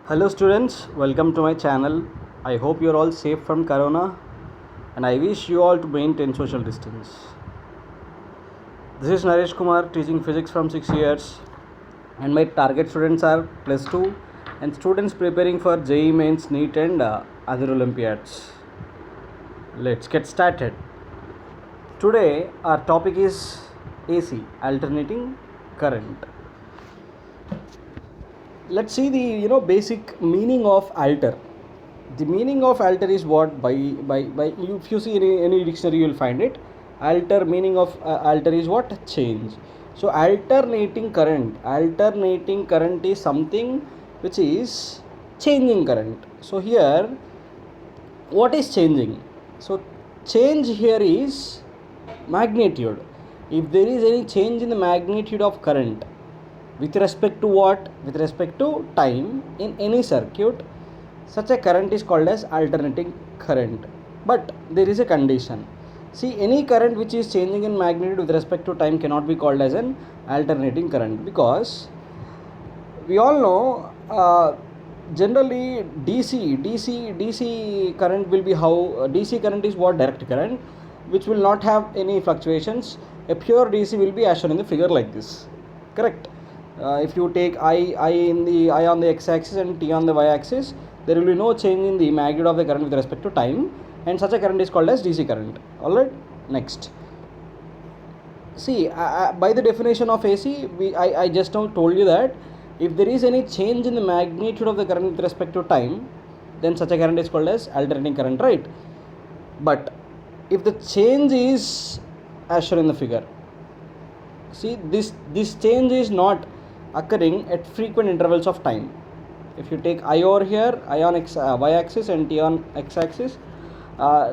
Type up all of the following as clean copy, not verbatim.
Hello students, welcome to my channel. I hope you're all safe from corona and I wish you all to maintain social distance. This is Naresh Kumar teaching physics from 6 years and my target students are plus 2 and students preparing for JEE Mains, NEET and other Olympiads. Let's get started. Today our topic is AC, alternating current. Let's see the basic meaning of alter. The meaning of alter is what by if you see any dictionary you will find it. Alter meaning of alter is what? Change. So alternating current is something which is changing current. So here what is changing? So change here is magnitude. If there is any change in the magnitude of current with respect to what? With respect to time in any circuit, such a current is called as alternating current. But there is a condition. See, any current which is changing in magnitude with respect to time cannot be called as an alternating current, because we all know generally DC current will be how DC current is what? Direct current, which will not have any fluctuations. A pure DC will be as shown in the figure like this. Correct? If you take I on the x-axis and T on the y-axis, there will be no change in the magnitude of the current with respect to time, and such a current is called as DC current. Alright, next. See, by the definition of AC, I just now told you that if there is any change in the magnitude of the current with respect to time, then such a current is called as alternating current, right? But if the change is as shown in the figure, see, this change is not occurring at frequent intervals of time. If you take I over here, I on y-axis and T on x-axis,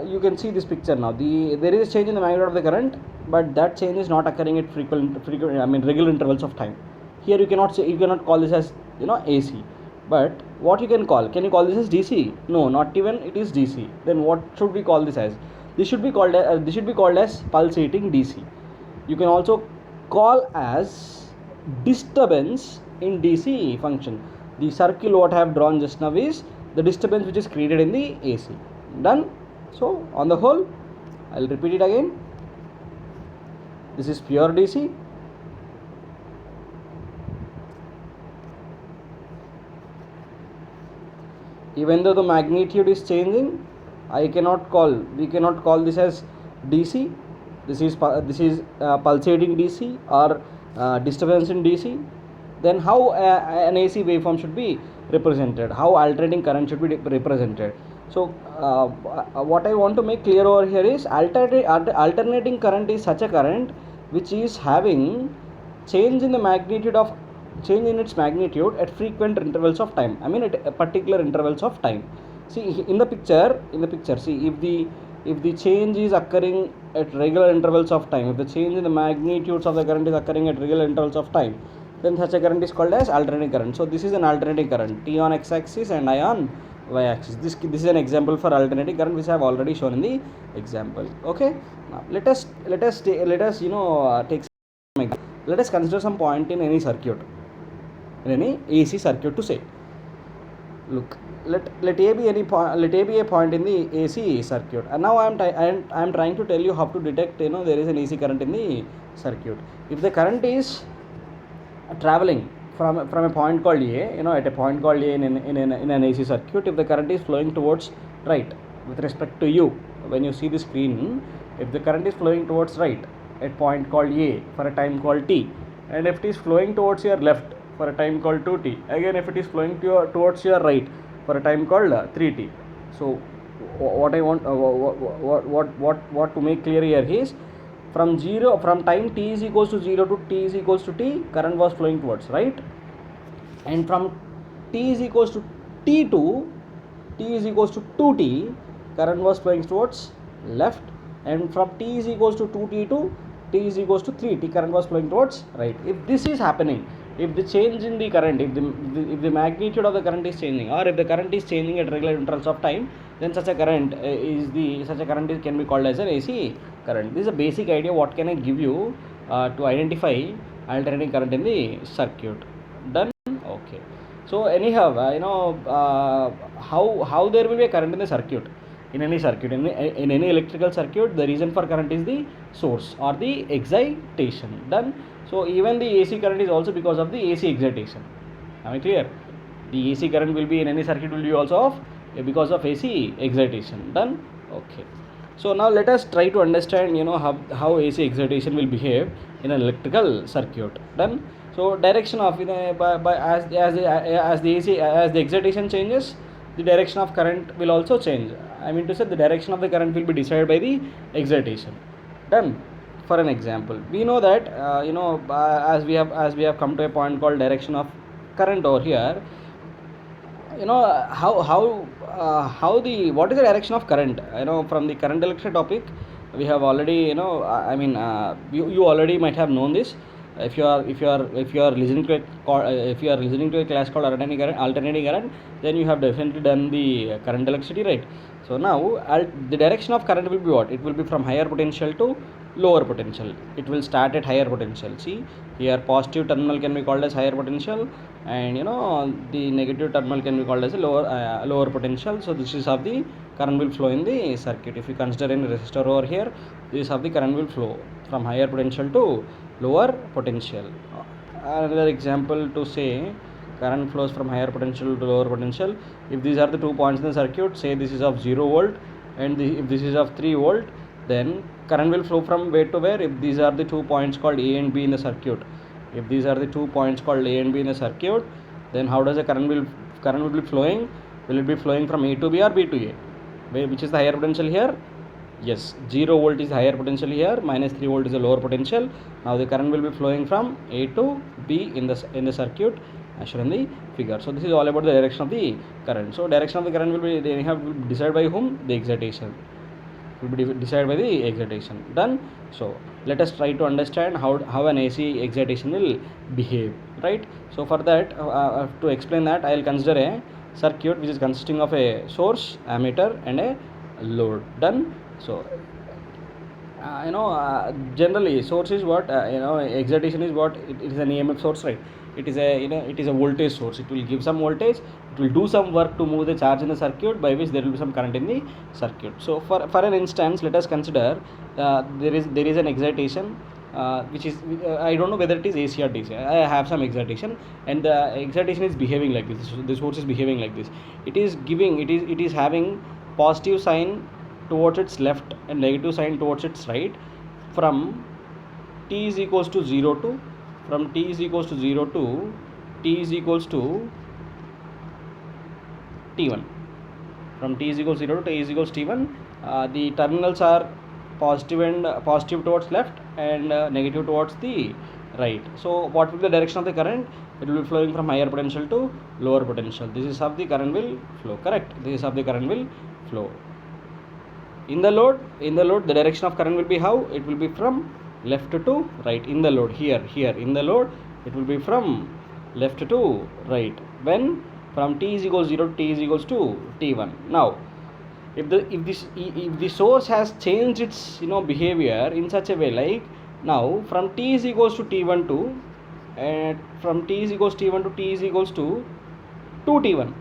you can see this picture now. There is a change in the magnitude of the current, but that change is not occurring at regular intervals of time. Here you cannot call this as AC. But what you can call? Can you call this as DC? No, not even it is DC. Then what should we call this as? This should be called as pulsating DC. You can also call as disturbance in DC function. The circle what I have drawn just now is the disturbance which is created in the AC. Done? So on the whole, I'll repeat it again. This is pure DC. Even though the magnitude is changing, we cannot call this as DC. This is pulsating DC or disturbance in DC. Then how an AC waveform should be represented, how alternating current should be represented. So what I want to make clear over here is alternating current is such a current which is having change in its magnitude at frequent intervals of time. I mean at particular intervals of time. See, in the picture, see, if the change is occurring at regular intervals of time, if the change in the magnitudes of the current is occurring at regular intervals of time, then such a current is called as alternating current. So this is an alternating current, T on x-axis and I on y-axis. This is an example for alternating current which I have already shown in the example. Okay. Now let us consider some point in any circuit, in any AC circuit to say. Look, let A be a point in the AC circuit, and now I am trying to tell you how to detect there is an AC current in the circuit. If the current is traveling from a point called A, at a point called A in an AC circuit, if the current is flowing towards right with respect to you, when you see the screen, if the current is flowing towards right at point called A for a time called T, and if it is flowing towards your left for a time called 2t, again if it is flowing towards your right for a time called 3t. So what I want what to make clear here is, from time t is equals to 0 to t is equals to t, current was flowing towards right, and from t is equals to t to t is equals to 2t, current was flowing towards left, and from t is equals to 2t to t is equals to 3t, current was flowing towards right. If this is happening, if the change in the current, if the magnitude of the current is changing, or if the current is changing at regular intervals of time, then such a current can be called as an AC current. This is a basic idea what can I give you to identify alternating current in the circuit. Done? Okay. So anyhow, how there will be a current in the circuit, in any circuit, in any electrical circuit, the reason for current is the source or the excitation. Done. So even the AC current is also because of the AC excitation. Am I clear? The AC current will be in any circuit will be also of because of AC excitation. Done. Okay. So now let us try to understand how AC excitation will behave in an electrical circuit. Done. So direction of by as the AC as the excitation changes, the direction of current will also change. I mean to say the direction of the current will be decided by the excitation. Done. For an example, we know that as we have come to a point called direction of current over here. How the what is the direction of current, from the current electric topic we have already, you already might have known this. If you are listening to a class called alternating current, then you have definitely done the current electricity, right? So now the direction of current will be what? It will be from higher potential to lower potential. It will start at higher potential. See here, positive terminal can be called as higher potential, and the negative terminal can be called as a lower potential. So this is how the current will flow in the circuit. If you consider any resistor over here, this is how the current will flow from higher potential to lower potential. Another example to say current flows from higher potential to lower potential. If these are the 2 points in the circuit, say this is of 0 volt and if this is of 3 volt, then current will flow from where to where? If these are the 2 points called A and B in the circuit, if these are the 2 points called A and B in the circuit, then how does the current will be flowing? Will it be flowing from A to B or B to A? Which is the higher potential here? Yes, 0 volt is higher potential here, minus 3 volt is the lower potential. Now the current will be flowing from A to B in the circuit as shown in the figure. So this is all about the direction of the current. So direction of the current will be decided by whom? The excitation will be decided by the excitation. Done. So let us try to understand how an AC excitation will behave, right? So for that, to explain that, I will consider a circuit which is consisting of a source, ammeter and a load. Done. So generally source is what, excitation is what, it is an EMF source, right? It is a voltage source. It will give some voltage, it will do some work to move the charge in the circuit, by which there will be some current in the circuit. So for an instance, let us consider there is an excitation, which is I don't know whether it is AC or DC. I have some excitation and the excitation is behaving like this. The source is behaving like this. It is having positive sign towards its left and negative sign towards its right from t is equals to 0 to t is equals to t1. From t is equals 0 to t is equals t1, the terminals are positive towards left and negative towards the right. So what will be the direction of the current? It will be flowing from higher potential to lower potential. This is how the current will flow. Correct. This is how the current will flow. In the load, the direction of current will be how? It will be from left to right. In the load, here in the load, it will be from left to right. When from t is equals 0 to t is equals to t1. Now if the source has changed its behavior in such a way, like now from t is equals to t1 to from t is equals t1 to t is equals to 2t1.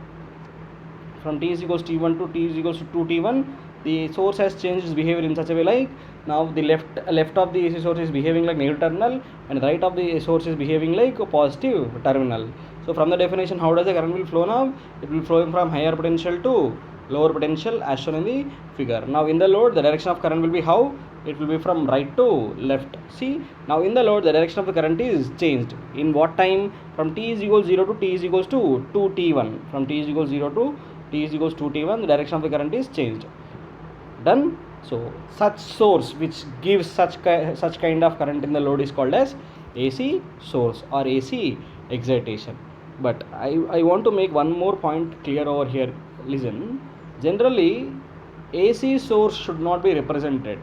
From t is equals t1 to t is equals to 2t1, the source has changed its behavior in such a way, like now the left of the AC source is behaving like negative terminal and the right of the source is behaving like a positive terminal. So from the definition, how does the current will flow now? It will flow from higher potential to lower potential as shown in the figure. Now in the load, the direction of current will be how? It will be from right to left. See, now in the load, the direction of the current is changed. In what time? From t is equals 0 to t is equals to 2t1. From t is equals 0 to t is equals to 2t1, the direction of the current is changed. Done. So such source which gives such kind of current in the load is called as AC source or AC excitation. But I want to make one more point clear over here. Listen, generally AC source should not be represented.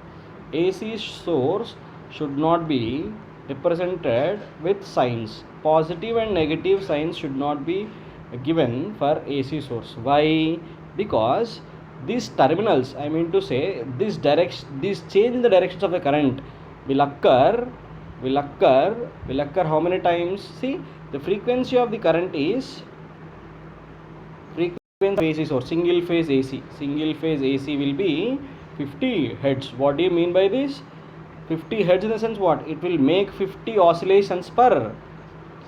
AC source should not be represented with signs. Positive and negative signs should not be given for AC source. Why? Because these terminals, I mean to say, this change in the directions of the current will occur how many times? See, the frequency of the current is frequency AC source, single phase AC will be 50 hertz. What do you mean by this? 50 hertz in the sense what? It will make 50 oscillations per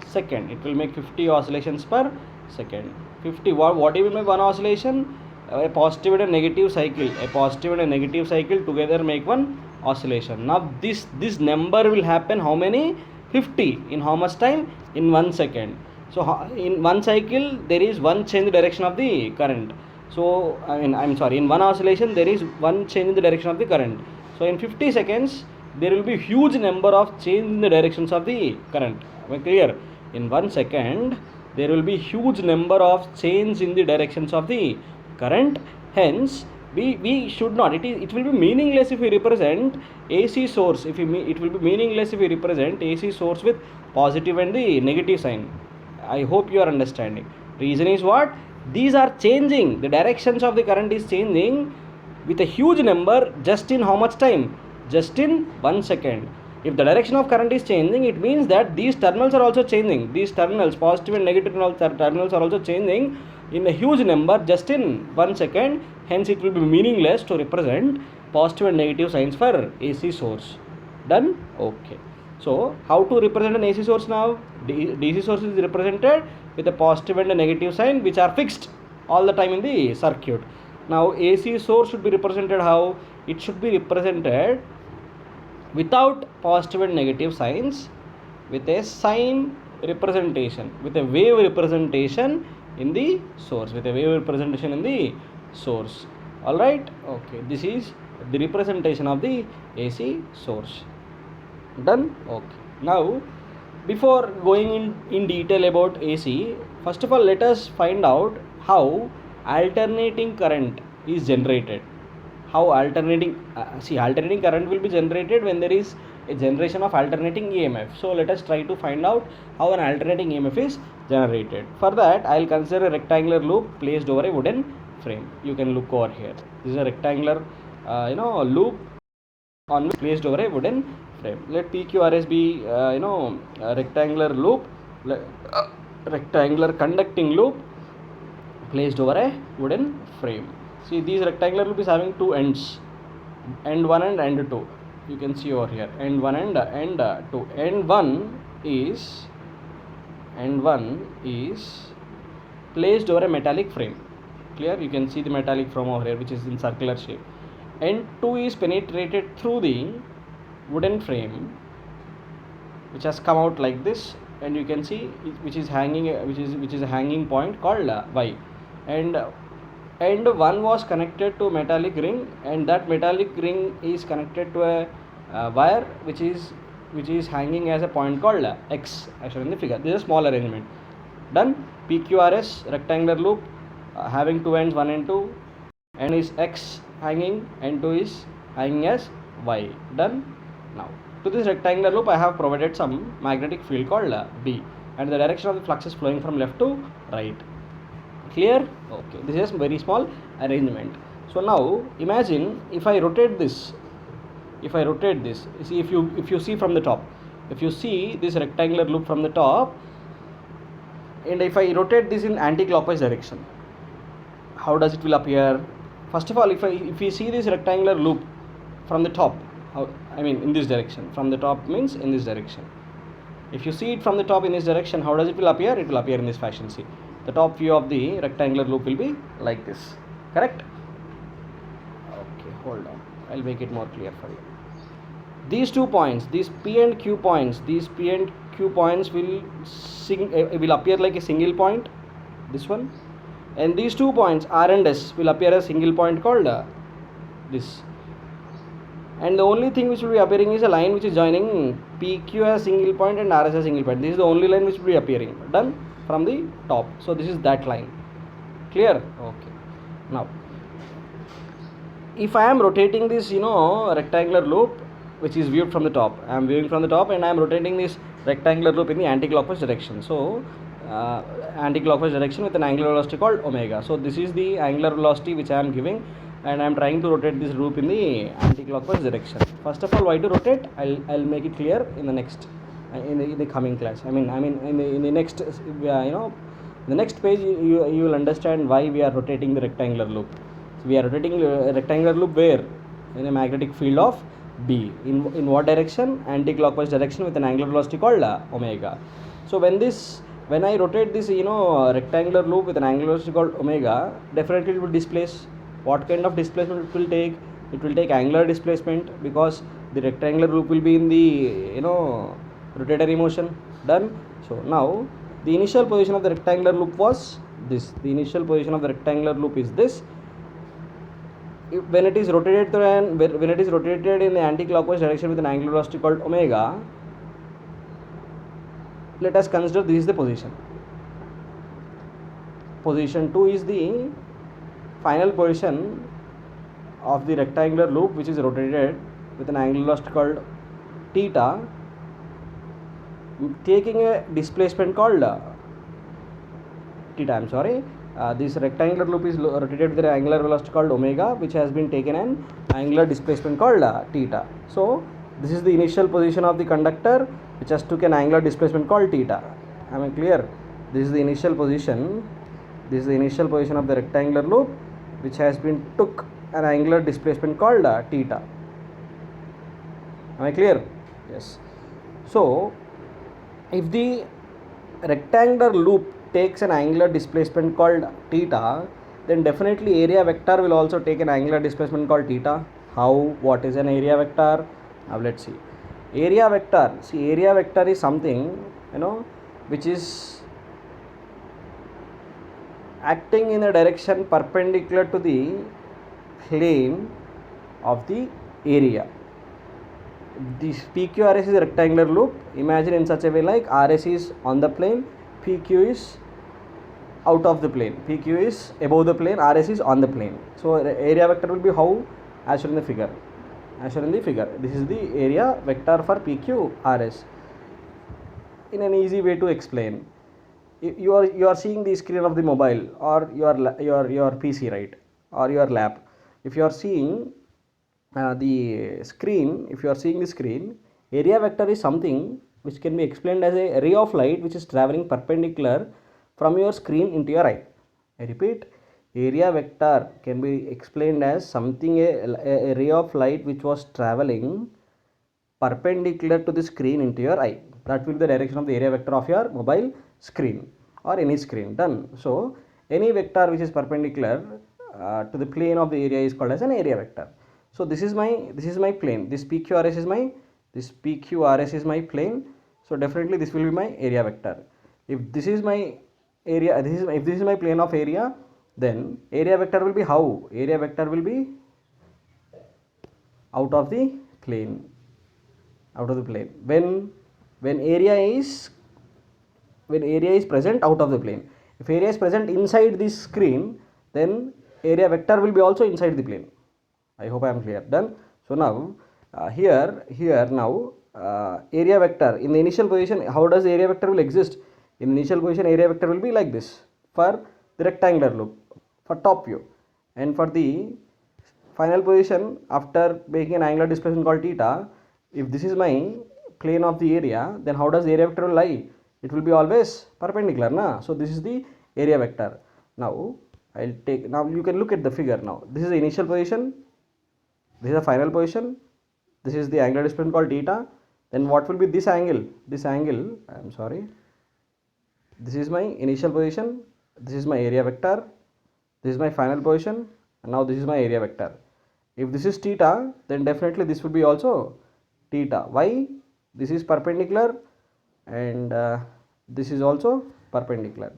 second. It will make 50 oscillations per second. 50, what do you mean by one oscillation? A positive and a negative cycle. A positive and a negative cycle together make one oscillation. Now this number will happen how many? 50. In how much time? In 1 second. So in one cycle there is one change in the direction of the current. So in one oscillation there is one change in the direction of the current. So in 50 seconds there will be huge number of change in the directions of the current. Am I clear? In 1 second there will be huge number of change in the directions of the current. Hence we should not, it will be meaningless if we represent AC source, it will be meaningless if we represent AC source with positive and the negative sign. I hope you are understanding. Reason is what? These are changing, the directions of the current is changing with a huge number just in how much time? Just in 1 second. If the direction of current is changing, it means that these terminals are also changing. These terminals, positive and negative terminals are also changing in a huge number just in 1 second. Hence it will be meaningless to represent positive and negative signs for AC source. Done? Okay. So how to represent an AC source now? DC source is represented with a positive and a negative sign which are fixed all the time in the circuit. Now AC source should be represented how? It should be represented without positive and negative signs, with a sign representation, with a wave representation in the source, Alright, okay, this is the representation of the AC source. Done? Okay. Now before going in detail about AC, first of all let us find out how alternating current is generated. How alternating current will be generated when there is a generation of alternating EMF. So let us try to find out how an alternating EMF is generated. For that I will consider a rectangular loop placed over a wooden frame. You can look over here. This is a rectangular loop on which placed over a wooden frame. Let PQRS be a rectangular loop, rectangular conducting loop placed over a wooden frame. See, these rectangular loop is having two ends, end 1 and end 2. You can see over here, end 1 and end 2. End 1 is placed over a metallic frame. Clear? You can see the metallic frame over here which is in circular shape. End 2 is penetrated through the wooden frame which has come out like this, and you can see which is a hanging point called Y. And end 1 was connected to metallic ring, and that metallic ring is connected to a wire which is hanging as a point called X, as shown in the figure. This is a small arrangement. Done. PQRS rectangular loop having two ends, 1 and 2, and is X hanging, and 2 is hanging as Y. Done. Now to this rectangular loop I have provided some magnetic field called B, and the direction of the flux is flowing from left to right. Clear? Okay, this is very small arrangement. So now imagine if I rotate this, see, if you see from the top, if you see this rectangular loop from the top, and if I rotate this in anti-clockwise direction, how does it will appear? First of all, if we see this rectangular loop from the top, in this direction, from the top means in this direction. If you see it from the top in this direction, how does it will appear? It will appear in this fashion. See, the top view of the rectangular loop will be like this. Correct? Okay, hold on. I'll make it more clear for you. These 2 points, these P and Q points, will appear like a single point, this one, and these 2 points R and S will appear as single point called this. And the only thing which will be appearing is a line which is joining PQ as single point and RS as single point. This is the only line which will be appearing. Done. From the top. So this is that line. Clear? Okay. Now if I am rotating this rectangular loop which is viewed from the top, I am viewing from the top and I am rotating this rectangular loop in the anti-clockwise direction. So anti-clockwise direction with an angular velocity called omega. So this is the angular velocity which I am giving, and I am trying to rotate this loop in the anti-clockwise direction. First of all, why to rotate? I'll make it clear in the next in the coming class. In the next In the next page you will understand why we are rotating the rectangular loop. So we are rotating a rectangular loop where? In a magnetic field of B. In what direction? Anti-clockwise direction with an angular velocity called omega. So when I rotate this rectangular loop with an angular velocity called omega, definitely it will displace. What kind of displacement it will take? It will take angular displacement, because the rectangular loop will be in the rotatory motion. Done. So now the initial position of the rectangular loop was this. The initial position of the rectangular loop is this. When it is rotated in the anti-clockwise direction with an angular velocity called omega, let us consider this is the position. Position 2 is the final position of the rectangular loop, which is rotated with an angular velocity called theta, taking a displacement called theta. This rectangular loop is rotated with an angular velocity called omega, which has been taken an angular displacement called theta. So this is the initial position of the conductor, which has took an angular displacement called theta. Am I clear? This is the initial position. This is the initial position of the rectangular loop, which has been took an angular displacement called theta. Am I clear? Yes. So if the rectangular loop takes an angular displacement called theta, then definitely area vector will also take an angular displacement called theta. How? What is an area vector? Now let's see. Area vector. See, area vector is something which is acting in a direction perpendicular to the plane of the area. This PQRS is a rectangular loop. Imagine in such a way like RS is on the plane, PQ is out of the plane. PQ is above the plane, RS is on the plane. So area vector will be how? As shown in the figure. This is the area vector for PQ RS. In an easy way to explain, you are seeing the screen of the mobile or your PC, right, or your lap. If you are seeing the screen, area vector is something which can be explained as a ray of light which is traveling perpendicular from your screen into your eye. I repeat, area vector can be explained as something a ray of light which was traveling perpendicular to the screen into your eye. That will be the direction of the area vector of your mobile screen or any screen. Done. So any vector which is perpendicular to the plane of the area is called as an area vector. So this is my plane. This PQRS is my plane. So definitely this will be my area vector. If this is my area, if this is my plane of area, then area vector will be how? Area vector will be out of the plane. When area is present out of the plane. If area is present inside this screen, then area vector will be also inside the plane. I hope I am clear. Done. So now here now area vector in the initial position, how does the area vector will exist? In the initial position, area vector will be like this for the rectangular loop for top view, and for the final position after making an angular displacement called theta, if this is my plane of the area, then how does the area vector will lie? It will be always perpendicular, na? So this is the area vector. Now you can look at the figure. Now this is the initial position, this is the final position, this is the angular displacement called theta. Then what will be this angle? This is my initial position, this is my area vector, this is my final position, and now this is my area vector. If this is theta, then definitely this will be also theta. Why? This is perpendicular and this is also perpendicular.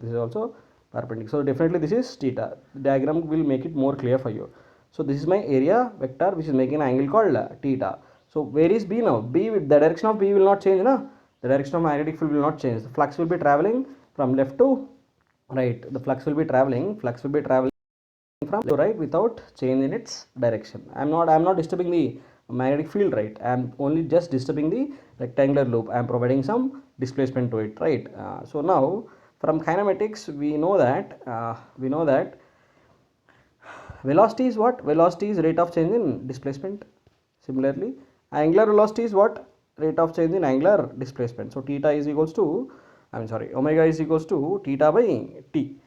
So definitely this is theta. The diagram will make it more clear for you. So this is my area vector which is making an angle called theta. So where is B now? B, the direction of B will not change, na? The direction of magnetic field will not change. The flux will be traveling from left to right. The flux will be traveling from left to right without change in its direction. I am not disturbing the magnetic field, right? I am only just disturbing the rectangular loop. I am providing some displacement to it, right? So now from kinematics we know that velocity is what? Velocity is rate of change in displacement. Similarly, angular velocity is what? Rate of change in angular displacement. So theta is equals to I'm sorry, omega is equals to theta by t.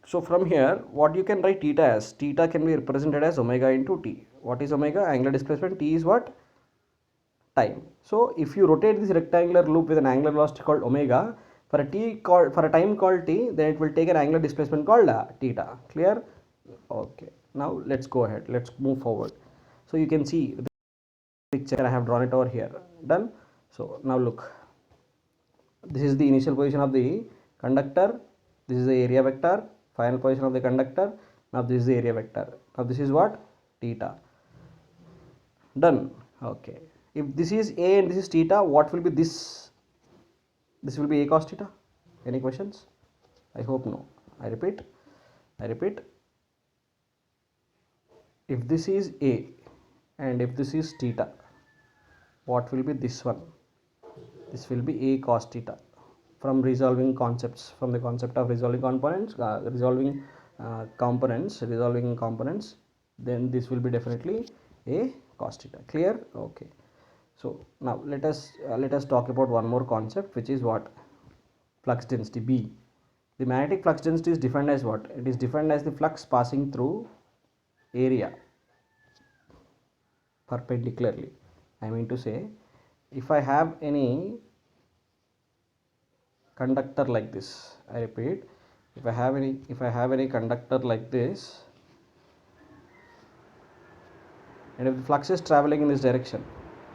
So from here, what you can write theta as? Theta can be represented as omega into t. What is omega? Angular displacement. T is what? Time. So if you rotate this rectangular loop with an angular velocity called omega, for a time called t, then it will take an angular displacement called theta. Clear? Okay. Now let's go ahead. Let's move forward. So you can see the picture I have drawn it over here. Done. So now look. This is the initial position of the conductor. This is the area vector. Final position of the conductor. Now this is the area vector. Now this is what? Theta. Done. Okay. If this is a and this is theta, what will be this? This will be a cos theta. Any questions? I hope no. I repeat. If this is a and if this is theta, what will be this one? This will be a cos theta. From resolving concepts, from the concept of resolving components, resolving components, then this will be definitely a cos theta. Clear? Okay. So now let us talk about one more concept, which is what? Flux density, B. The magnetic flux density is defined as what? It is defined as the flux passing through area perpendicularly. I mean to say, if I have any conductor like this, I repeat, if I have any conductor like this, and if the flux is traveling in this direction,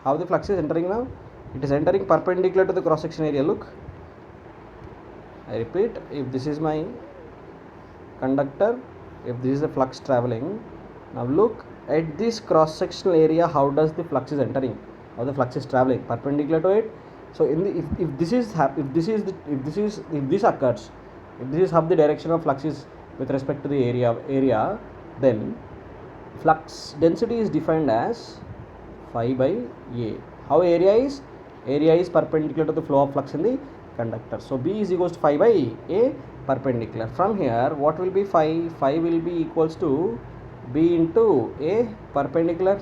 how the flux is entering now? It is entering perpendicular to the cross section area. Look, I repeat, if this is my conductor, if this is the flux traveling, now look at this cross sectional area, how does the flux is entering, how the flux is traveling perpendicular to it. So in the if this is how the direction of flux is with respect to the area, then flux density is defined as phi by a. How area is perpendicular to the flow of flux in the conductor. So B is equals to phi by a perpendicular. From here, what will be phi? Phi will be equals to B into a perpendicular.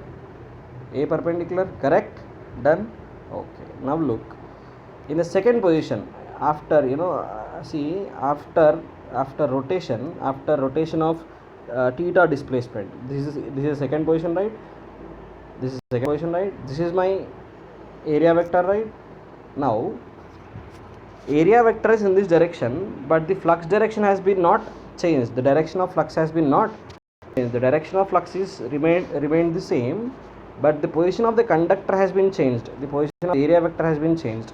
Correct? Done. Okay. Now look, in the second position, after after rotation of theta displacement, this is second position, right? This is my area vector, right? Now area vector is in this direction, but the flux direction has been not changed. The direction of flux has been not changed. The direction of flux is remained the same, but the position of the conductor has been changed. The position of the area vector has been changed.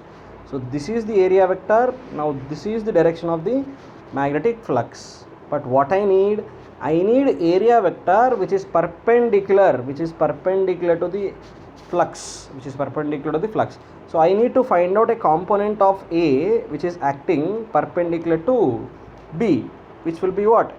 So this is the area vector. Now this is the direction of the magnetic flux. But what I need area vector which is perpendicular to the flux, So I need to find out a component of A which is acting perpendicular to B, which will be what?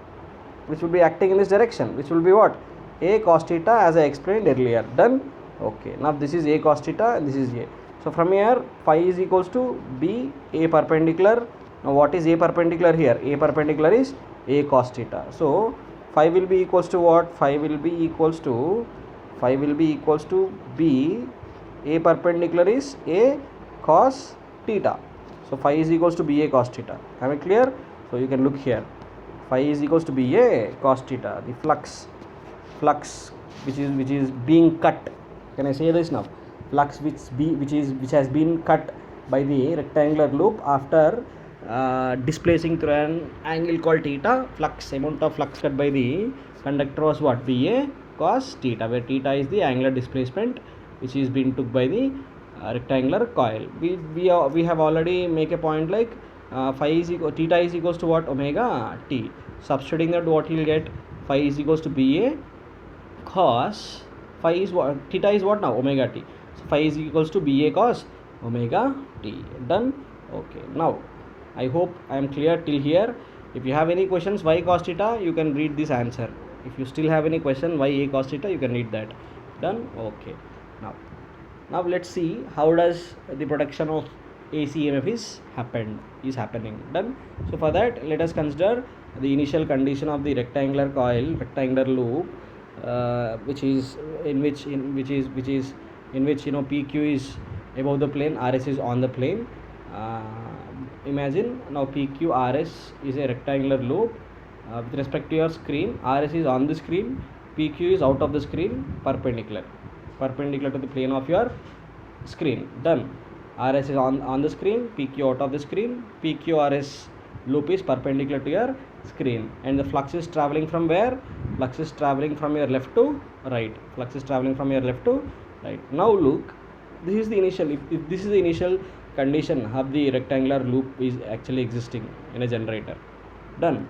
Which will be acting in this direction, which will be what? A cos theta, as I explained earlier. Done. Okay. Now this is A cos theta and this is A. So from here, phi is equals to B, A perpendicular. Now what is A perpendicular here? A perpendicular is A cos theta. So phi will be equals to what? Phi will be equals to B. A perpendicular is A cos theta. So phi is equals to BA cos theta. Am I clear? So you can look here. Phi is equals to BA cos theta. The flux which is being cut. Can I say this now? Flux which has been cut by the rectangular loop after displacing through an angle called theta. Amount of flux cut by the conductor was what? BA cos theta, where theta is the angular displacement which is being took by the rectangular coil. We have already make a point like theta is equals to what? Omega t. Substituting that, what you will get? Phi is equals to BA cos phi is what? Theta is what now? Omega t. So phi is equals to BA cos omega t. Done. Okay. Now I hope I am clear till here. If you have any questions why cos theta, you can read this answer. If you still have any question why A cos theta, you can read that. Done. Okay. Now let's see how does the production of AC EMF is happening. Done. So for that, let us consider the initial condition of the rectangular loop, which PQ is above the plane, RS is on the plane. imagine now PQRS is a rectangular loop. With respect to your screen, RS is on the screen, PQ is out of the screen, perpendicular to the plane of your screen. Done. RS is on the screen, PQ out of the screen, PQRS loop is perpendicular to your screen, and the flux is traveling from where? Flux is traveling from your left to right. Now look, this is the initial, if this is the initial condition of the rectangular loop is actually existing in a generator. Done.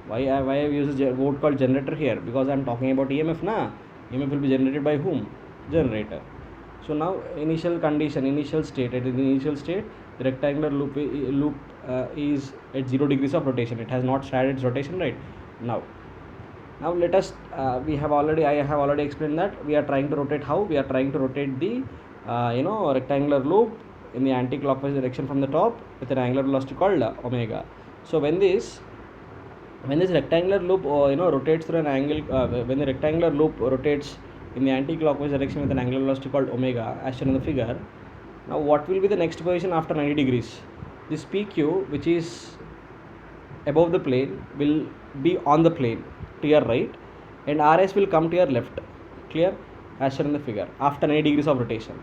Why I have used a word called generator here? Because I am talking about EMF na. EMF will be generated by whom? Generator. So now initial condition, initial state, the rectangular loop is at 0 degrees of rotation. It has not started its rotation, right? Now let us I have already explained that we are trying to rotate. How we are trying to rotate the rectangular loop in the anti-clockwise direction from the top with an angular velocity called omega. So when this rectangular loop rotates through an angle, when the rectangular loop rotates in the anti-clockwise direction with an angular velocity called omega, as shown in the figure, now what will be the next position after 90 degrees? This PQ, which is above the plane, will be on the plane to your right, and RS will come to your left. Clear? As shown in the figure, after 90 degrees of rotation.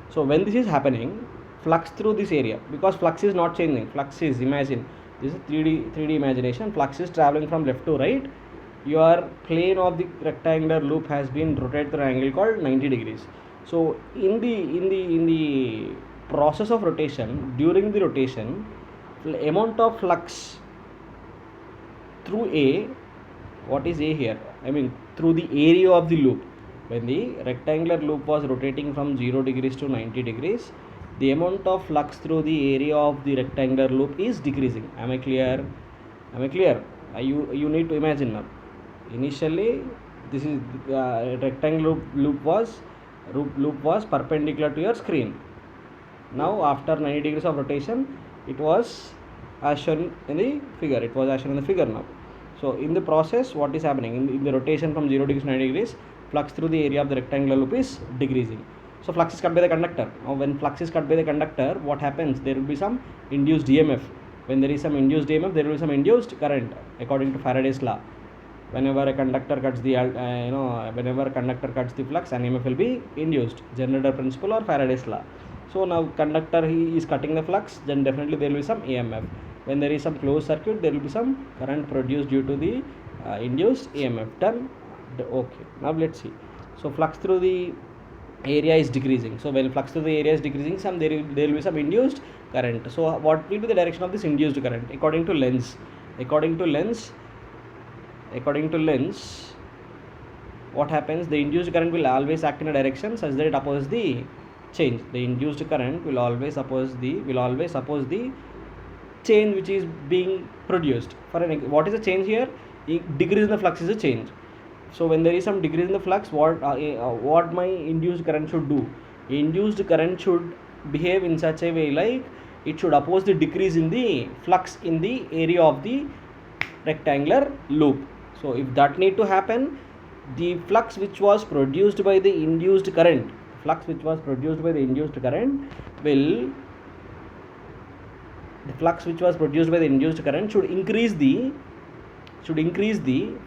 So when this is happening, flux through this area, because flux is not changing, flux is, imagine, this is 3D imagination, flux is traveling from left to right. Your plane of the rectangular loop has been rotated through an angle called 90 degrees. So in the process of rotation, during the rotation, the amount of flux through A, what is A here? I mean through the area of the loop. When the rectangular loop was rotating from 0 degrees to 90 degrees, the amount of flux through the area of the rectangular loop is decreasing. Am I clear? You need to imagine now. Initially, this is rectangular loop was perpendicular to your screen. Now after 90 degrees of rotation, it was as shown in the figure. Now, so in the process, what is happening in the rotation from 0 degrees to 90 degrees, flux through the area of the rectangular loop is decreasing. So flux is cut by the conductor. Now when flux is cut by the conductor, what happens? There will be some induced EMF. When there is some induced EMF, there will be some induced current, according to Faraday's law. Whenever a conductor cuts the flux, an EMF will be induced. Generator principle or Faraday's law. So now conductor he is cutting the flux, then definitely there will be some EMF. When there is some closed circuit, there will be some current produced due to the induced EMF. Done. Okay. Now let's see. So flux through the area is decreasing. So when flux through the area is decreasing, there will be some induced current. So what will be the direction of this induced current? According to Lenz, what happens? The induced current will always act in a direction such that it opposes the change. The induced current will always oppose the change which is being produced. What is the change here? Decrease in the flux is a change. So when there is some decrease in the flux, what my induced current should do? Induced current should behave in such a way like it should oppose the decrease in the flux in the area of the rectangular loop. So if that need to happen, the flux which was produced by the induced current should increase the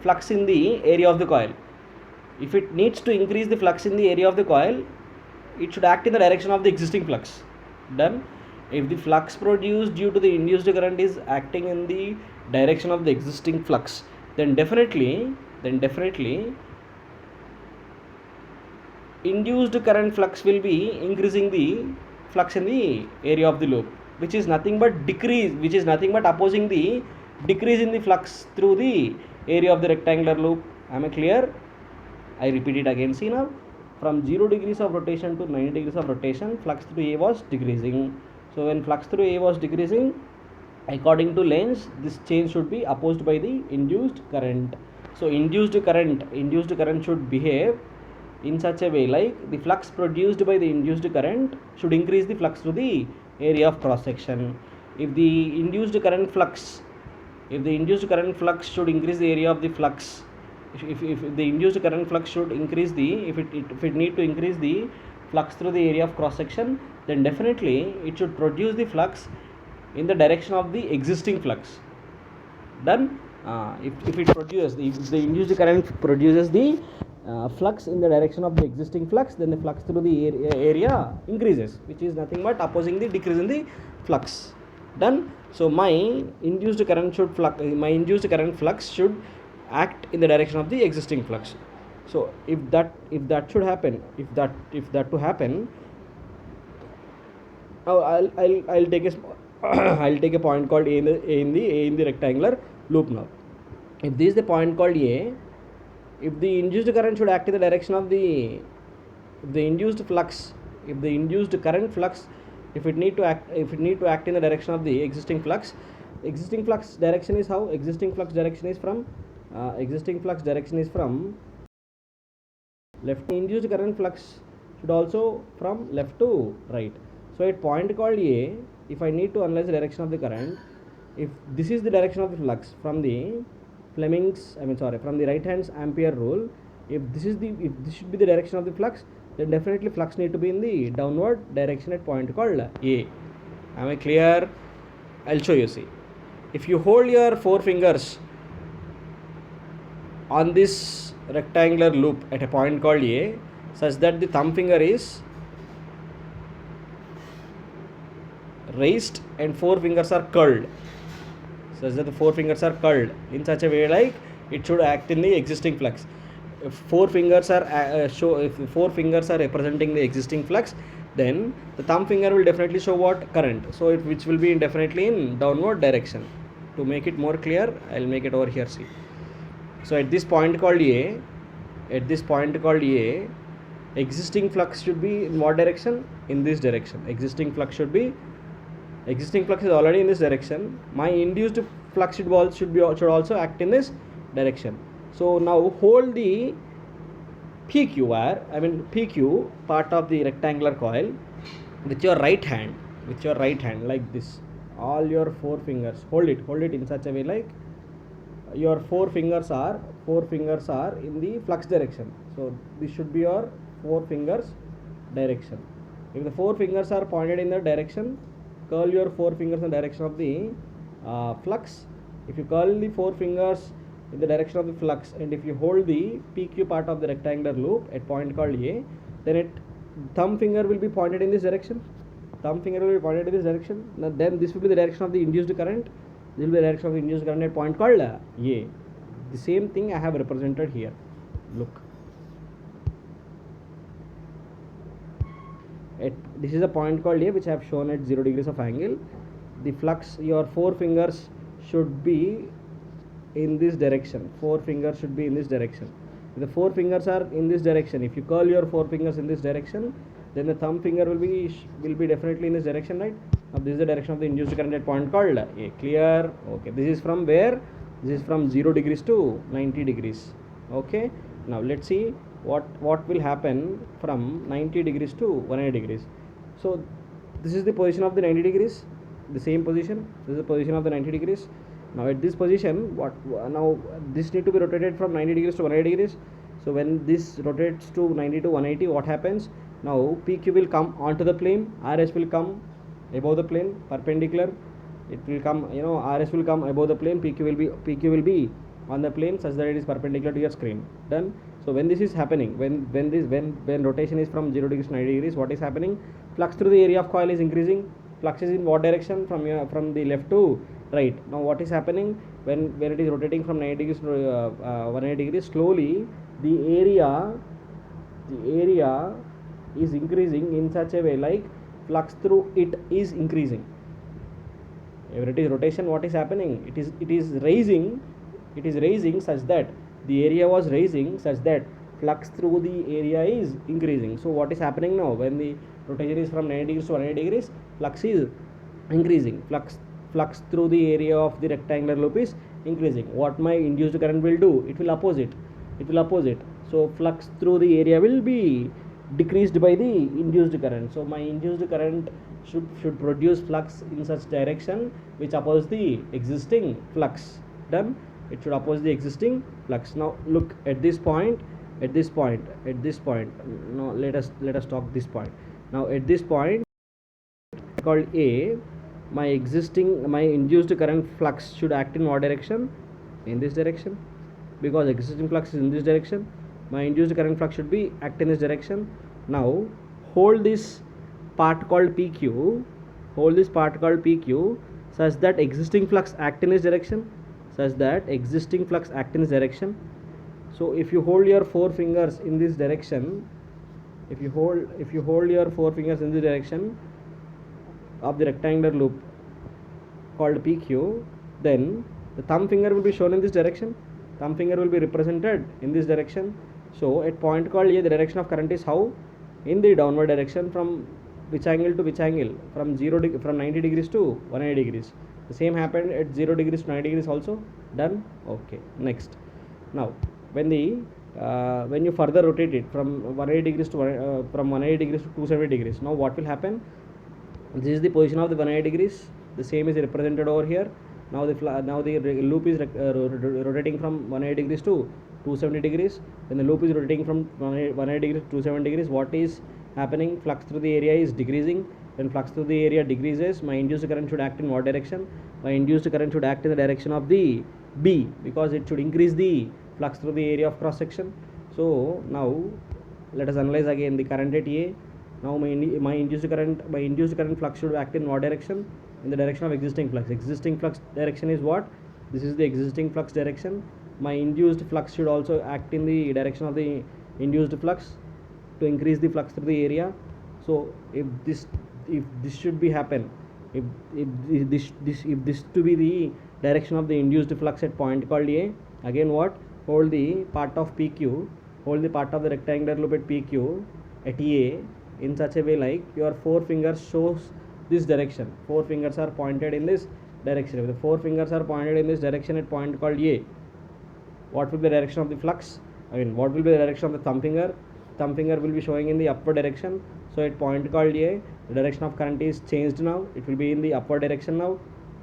flux in the area of the coil. If it needs to increase the flux in the area of the coil, it should act in the direction of the existing flux. Done. If the flux produced due to the induced current is acting in the direction of the existing flux, then definitely induced current flux will be increasing the flux in the area of the loop, which is nothing but opposing the decrease in the flux through the area of the rectangular loop. Am I clear? I repeat it again. See now, from 0 degrees of rotation to 90 degrees of rotation, flux through A was decreasing. So when flux through A was decreasing, according to Lenz, this change should be opposed by the induced current. So induced current should behave in such a way like the flux produced by the induced current should increase the flux through the area of cross section. If the induced current flux should increase the area of the flux, if the induced current flux should increase if it need to increase the flux through the area of cross section, then definitely it should produce the flux in the direction of the existing flux. Done. If it produces, if the induced current produces the flux in the direction of the existing flux, then the flux through the area increases, which is nothing but opposing the decrease in the flux. Done. So my induced current flux should act in the direction of the existing flux. So if that should happen, if that to happen, now I'll take a I'll take a point called A in the rectangular loop. Now if this is the point called A, if the induced current should act in the direction of the induced flux, if the induced current flux, if it need to act in the direction of the existing flux direction is how? Existing flux direction is from left. Induced current flux should also from left to right. So at point called A, if I need to analyze the direction of the current, if this is the direction of the flux from the from the right hand's Ampere rule, if this should be the direction of the flux, then definitely flux need to be in the downward direction at point called A. Am I clear? I'll show you. See, if you hold your 4 fingers on this rectangular loop at a point called A, such that the thumb finger is raised and 4 fingers are curled, such that the 4 fingers are curled in such a way like it should act in the existing flux. If 4 fingers are representing the existing flux, then the thumb finger will definitely show what? Current. So which will be definitely in downward direction. To make it more clear, I'll make it over here. See, so at this point called A, existing flux should be in what direction? In this direction. Existing flux is already in this direction. My induced flux should also act in this direction. So now hold the PQ part of the rectangular coil with your right hand like this. All your 4 fingers, hold it in such a way like your 4 fingers are in the flux direction. So this should be your 4 fingers direction. If the 4 fingers are pointed in the direction, curl your 4 fingers in the direction of the flux. If you curl the 4 fingers in the direction of the flux, and if you hold the PQ part of the rectangular loop at point called A, then thumb finger will be pointed in this direction. Now then this will be the direction of the induced current. This will be the direction of the induced current at point called A. The same thing I have represented here. Look, this is a point called A, which I have shown at 0 degrees of angle. The flux, your 4 fingers should be in this direction. 4 fingers should be in this direction. If the 4 fingers are in this direction, if you curl your 4 fingers in this direction, then the thumb finger will be definitely in this direction, right? Now this is the direction of the induced current at point called A. Clear? Okay. This is from where? This is from 0 degrees to 90 degrees. Okay. Now let's see what will happen from 90 degrees to 180 degrees. So this is the position of the 90 degrees. The same position. This is the position of the 90 degrees. Now at this position, this need to be rotated from 90 degrees to 180 degrees. So when this rotates to 90 to 180, what happens? Now PQ will come onto the plane, RS will come above the plane, perpendicular. It will come, RS will come above the plane, PQ will be on the plane such that it is perpendicular to your screen. Done. So when this is happening, when rotation is from 0 degrees to 90 degrees, what is happening? Flux through the area of coil is increasing. Flux is in what direction? From the left to right. Now what is happening when it is rotating from 90 degrees to 180 degrees? Slowly the area is increasing in such a way like flux through it is increasing. If it is rotation, what is happening? It is raising such that the area was raising such that flux through the area is increasing. So what is happening now? When the rotation is from 90 degrees to 180 degrees, flux is increasing. Flux through the area of the rectangular loop is increasing. What my induced current will do? It will oppose it. So flux through the area will be decreased by the induced current. So my induced current should produce flux in such direction which opposes the existing flux. Done. It should oppose the existing flux. Now look at this point. No, let us talk this point. Now at this point called A, my induced current flux should act in what direction? In this direction, because existing flux is in this direction. My induced current flux should be act in this direction. Now hold this part called PQ, such that existing flux act in this direction, So if you hold your four fingers in this direction, if you hold your four fingers in this direction of the rectangular loop called PQ, then the thumb finger will be shown in this direction, thumb finger will be represented in this direction. So at point called A, the direction of current is how? In the downward direction. From which angle to which angle? From 90 degrees to 180 degrees. The same happened at 0 degrees to 90 degrees also. Done? Okay. Next. Now when you further rotate it from 180 degrees to 270 degrees, now what will happen? This is the position of the 180 degrees. The same is represented over here. Now the loop is rotating from 180 degrees to 270 degrees. When the loop is rotating from 180 degrees to 270 degrees, what is happening? Flux through the area is decreasing. When flux through the area decreases, my induced current should act in what direction? My induced current should act in the direction of the B, because it should increase the flux through the area of cross section. So now let us analyze again the current at A. Now my induced current flux should act in what direction? In the direction of existing flux. Existing flux direction is what? This is the existing flux direction. My induced flux should also act in the direction of the induced flux to increase the flux through the area. So if this should be happen, if this to be the direction of the induced flux at point called A, again what? Hold the part of PQ, hold the part of the rectangular loop at PQ at A in such a way like your four fingers shows this direction. Four fingers are pointed in this direction. If the four fingers are pointed in this direction at point called A, what will be the direction of the flux? What will be the direction of the thumb finger? Thumb finger will be showing in the upward direction. So at point called A, the direction of current is changed now. It will be in the upward direction now.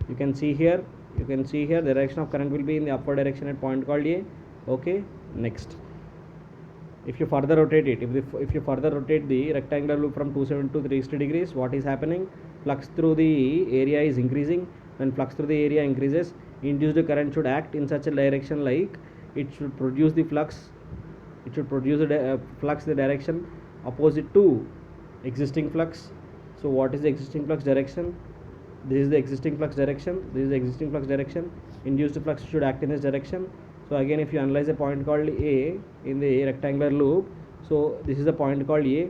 You can see here the direction of current will be in the upward direction at point called A. Okay, next. If you further rotate it, if you further rotate the rectangular loop from 270 to 360 degrees, what is happening? Flux through the area is increasing. When flux through the area increases, induced current should act in such a direction like it should produce the flux. It should produce the flux in the direction opposite to existing flux. So what is the existing flux direction? This is the existing flux direction. Induced flux should act in this direction. So again, if you analyze a point called A in the rectangular loop, so this is the point called A.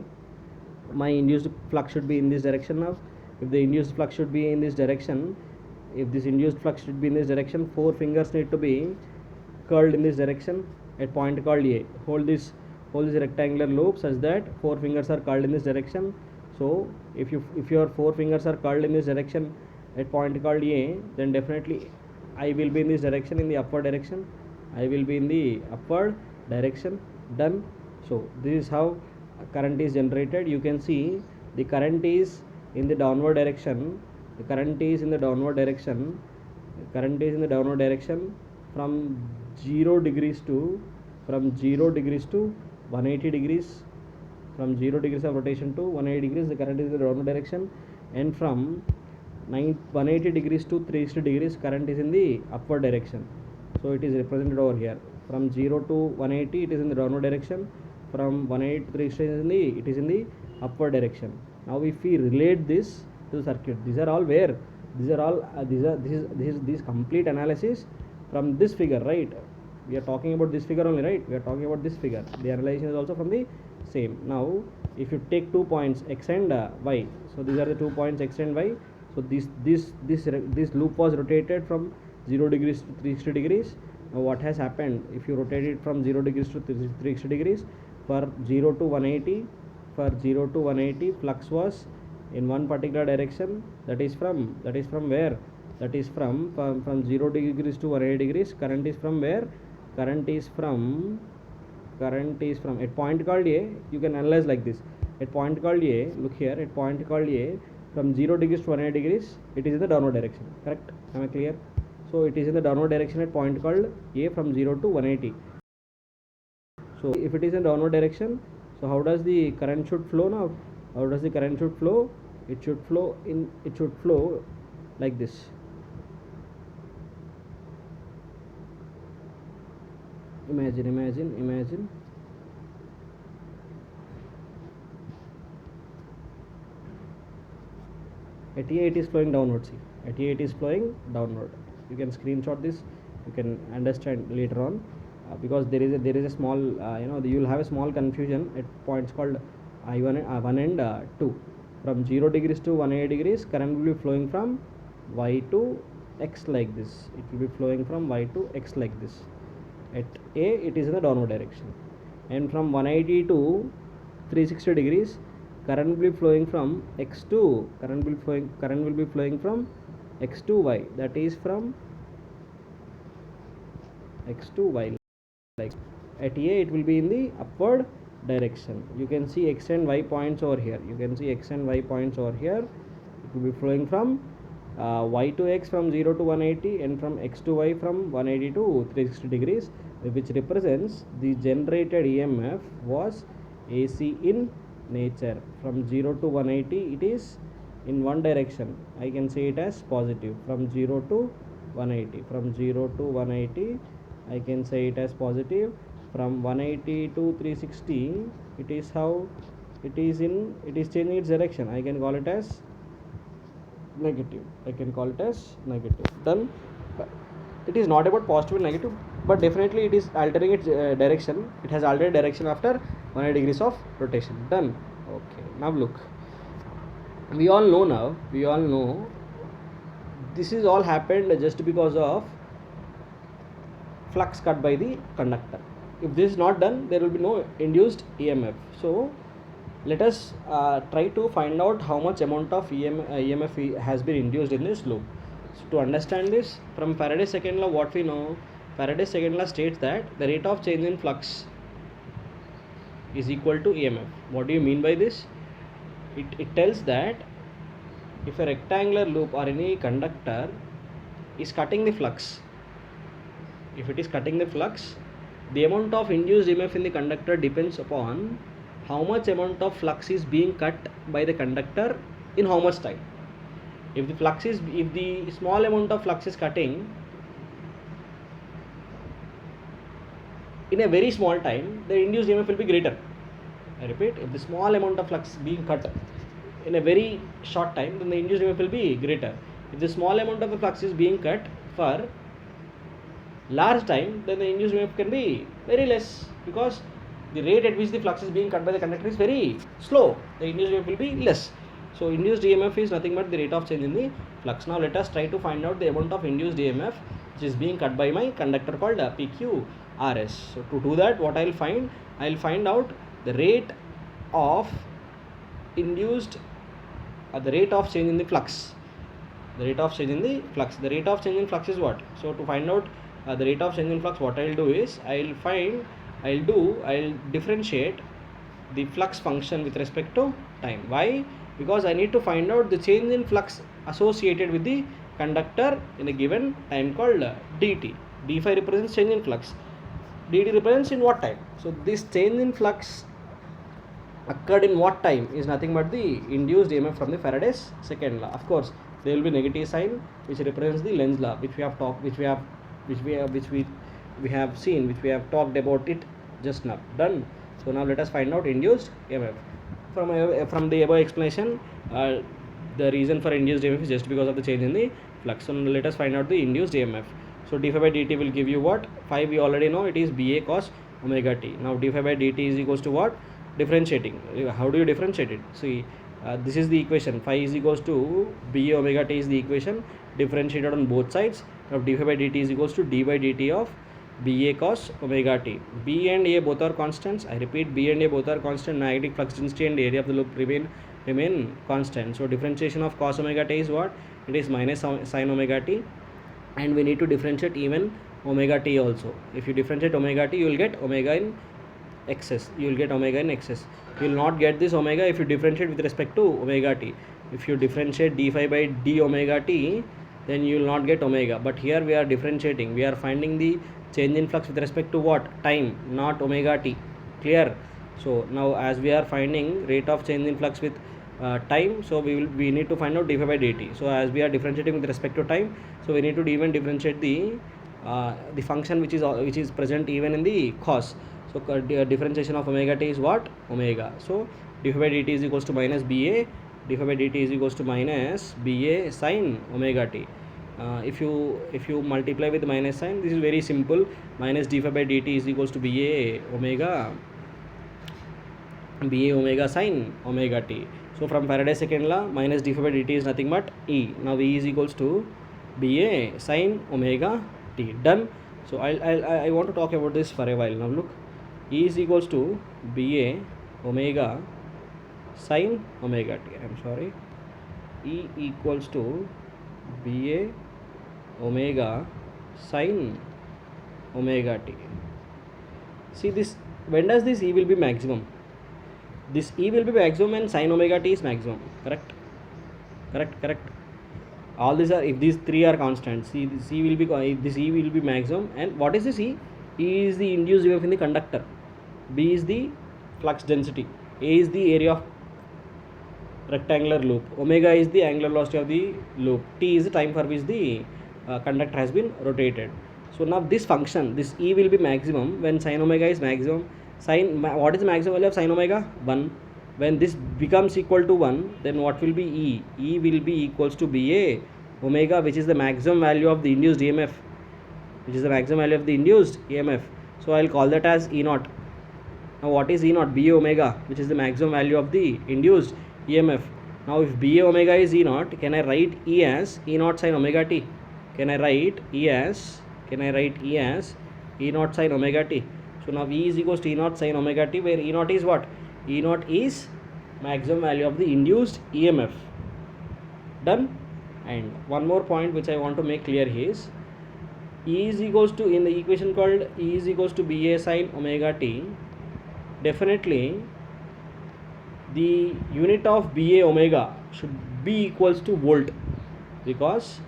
My induced flux should be in this direction now. If the induced flux should be in this direction, four fingers need to be curled in this direction at point called A. Hold this rectangular loop such that four fingers are curled in this direction. So if your four fingers are curled in this direction at point called A, then definitely I will be in this direction, in the upward direction. Done. So this is how current is generated. You can see the current is in the downward direction. From 0 degrees to 180 degrees. From 0 degrees of rotation to 180 degrees, the current is in the downward direction, and from 180 degrees to 360 degrees, current is in the upward direction. So it is represented over here. From 0 to 180, it is in the downward direction. From 180 to 360, it is in the upward direction. Now if we relate this to the circuit, these are all this complete analysis from this figure, right? We are talking about this figure only, right? The analysis is also from the same. Now if you take 2 points x and y, so these are the 2 points x and y. So this loop was rotated from 0 degrees to 360 degrees. Now what has happened? If you rotate it from 0 degrees to 360 degrees, for 0 to 180, flux was in one particular direction. That is from where? That is from 0 degrees to 180 degrees. Current is from where? Current is from at point called A. You can analyze like this. At point called A, look here, at point called A, from 0 degrees to 180 degrees, it is in the downward direction. Correct? Am I clear? So it is in the downward direction at point called A from 0 to 180. So if it is in downward direction, so how does the current should flow now? It should flow like this. Imagine. At here it is flowing downward. See, at here it is flowing downward. You can screenshot this. You can understand later on, because there is a small you will have a small confusion at points called I1 and 2. From 0 degrees to 180 degrees, current will be flowing from y to x like this. It will be flowing from y to x like this. At A it is in the downward direction, and from 180 to 360 degrees, current will be flowing from x to x to y, that is from x to y. Like at A it will be in the upward direction. You can see x and y points over here. It will be flowing from y to x from 0 to 180, and from x to y from 180 to 360 degrees, which represents the generated EMF was AC in nature. From 0 to 180 it is in one direction. I can say it as positive. From 0 to 180, I can say it as positive. From 180 to 360, it is changing its direction. I can call it as negative. Done. It is not about positive and negative, but definitely it is altering its direction. It has altered direction after 180 degrees of rotation. Done. Okay, now look, we all know this is all happened just because of flux cut by the conductor. If this is not done, there will be no induced EMF. So let us try to find out how much amount of EMF has been induced in this loop. So to understand this, from Faraday's second law, what we know, Faraday's second law states that the rate of change in flux is equal to EMF. What do you mean by this? It tells that if a rectangular loop or any conductor is cutting the flux, if it is cutting the flux, the amount of induced EMF in the conductor depends upon how much amount of flux is being cut by the conductor in how much time. If the small amount of flux is cutting in a very small time, the induced EMF will be greater. I repeat, if the small amount of flux being cut in a very short time, then the induced EMF will be greater. If the small amount of the flux is being cut for large time, then the induced EMF can be very less, because the rate at which the flux is being cut by the conductor is very slow. The induced EMF will be less. So induced EMF is nothing but the rate of change in the flux. Now let us try to find out the amount of induced EMF which is being cut by my conductor called PQRS. So to do that, what I'll find out the rate of induced the rate of change in the flux. The rate of change in flux is what? So to find out the rate of change in flux, what I'll do is I'll differentiate the flux function with respect to time. Why? Because I need to find out the change in flux associated with the conductor in a given time called dt. d5 represents change in flux, dt represents in what time. So this change in flux occurred in what time is nothing but the induced EMF from the Faraday's second law. Of course, there will be negative sign which represents the Lenz law, which we have talked about it just now. Done. So now let us find out induced EMF. From the above explanation, the reason for induced EMF is just because of the change in the flux. So let us find out the induced EMF. So d phi by dt will give you what? Phi we already know, it is BA cos omega t. Now d phi by dt is equals to what? Differentiating. How do you differentiate it? See, this is the equation. Phi is equals to BA omega t is the equation differentiated on both sides. Now d phi by dt is equals to d by dt of BA cos omega t. B and A both are constants. I repeat, B and A both are constant. Magnetic flux density and area of the loop remain constant. So differentiation of cos omega t is what? It is minus sin omega t, and we need to differentiate even omega t also. If you differentiate omega t, you will get omega in excess. You will not get this omega if you differentiate with respect to omega t. If you differentiate d phi by d omega t, then you will not get omega. But here we are differentiating. We are finding the change in flux with respect to what? Time, not omega t. Clear? So now as we are finding rate of change in flux with time, so we need to find out d phi by dt. So as we are differentiating with respect to time, so we need to even differentiate the function which is present even in the cos. So differentiation of omega t is what? Omega. So d phi by dt is equals to minus ba, d phi by dt is equals to minus ba sin omega t. If you multiply with minus sign, this is very simple. Minus d phi by dt is equals to ba omega sin omega t. So from Faraday's second law, minus d phi by dt is nothing but E. Now E is equals to ba sin omega t. Done. So I want to talk about this for a while. Now look, E is equals to ba omega sin omega t. I'm sorry. E equals to ba omega sin omega t. See this, when does this E will be maximum? This E will be maximum when sin omega t is maximum. Correct. All these are, if these three are constants, see this E will be maximum. And what is this E? E is the induced EMF in the conductor, B is the flux density, A is the area of rectangular loop, omega is the angular velocity of the loop, t is the time for which the conductor has been rotated. So now this function, this E will be maximum when sin omega is maximum. What is the maximum value of sin omega? 1. When this becomes equal to 1, then what will be E? E will be equals to ba omega, which is the maximum value of the induced EMF, So I'll call that as E naught. Now what is E naught? Ba omega, which is the maximum value of the induced EMF. Now if ba omega is E naught, can I write E as E naught sin omega t? Can I write E as E naught sin omega t? So now E is equals to E naught sin omega t, where E naught is what? E naught is maximum value of the induced EMF. Done. And one more point which I want to make clear is, E is equals to, in the equation called E is equals to ba sin omega t, definitely the unit of ba omega should be equals to volt, because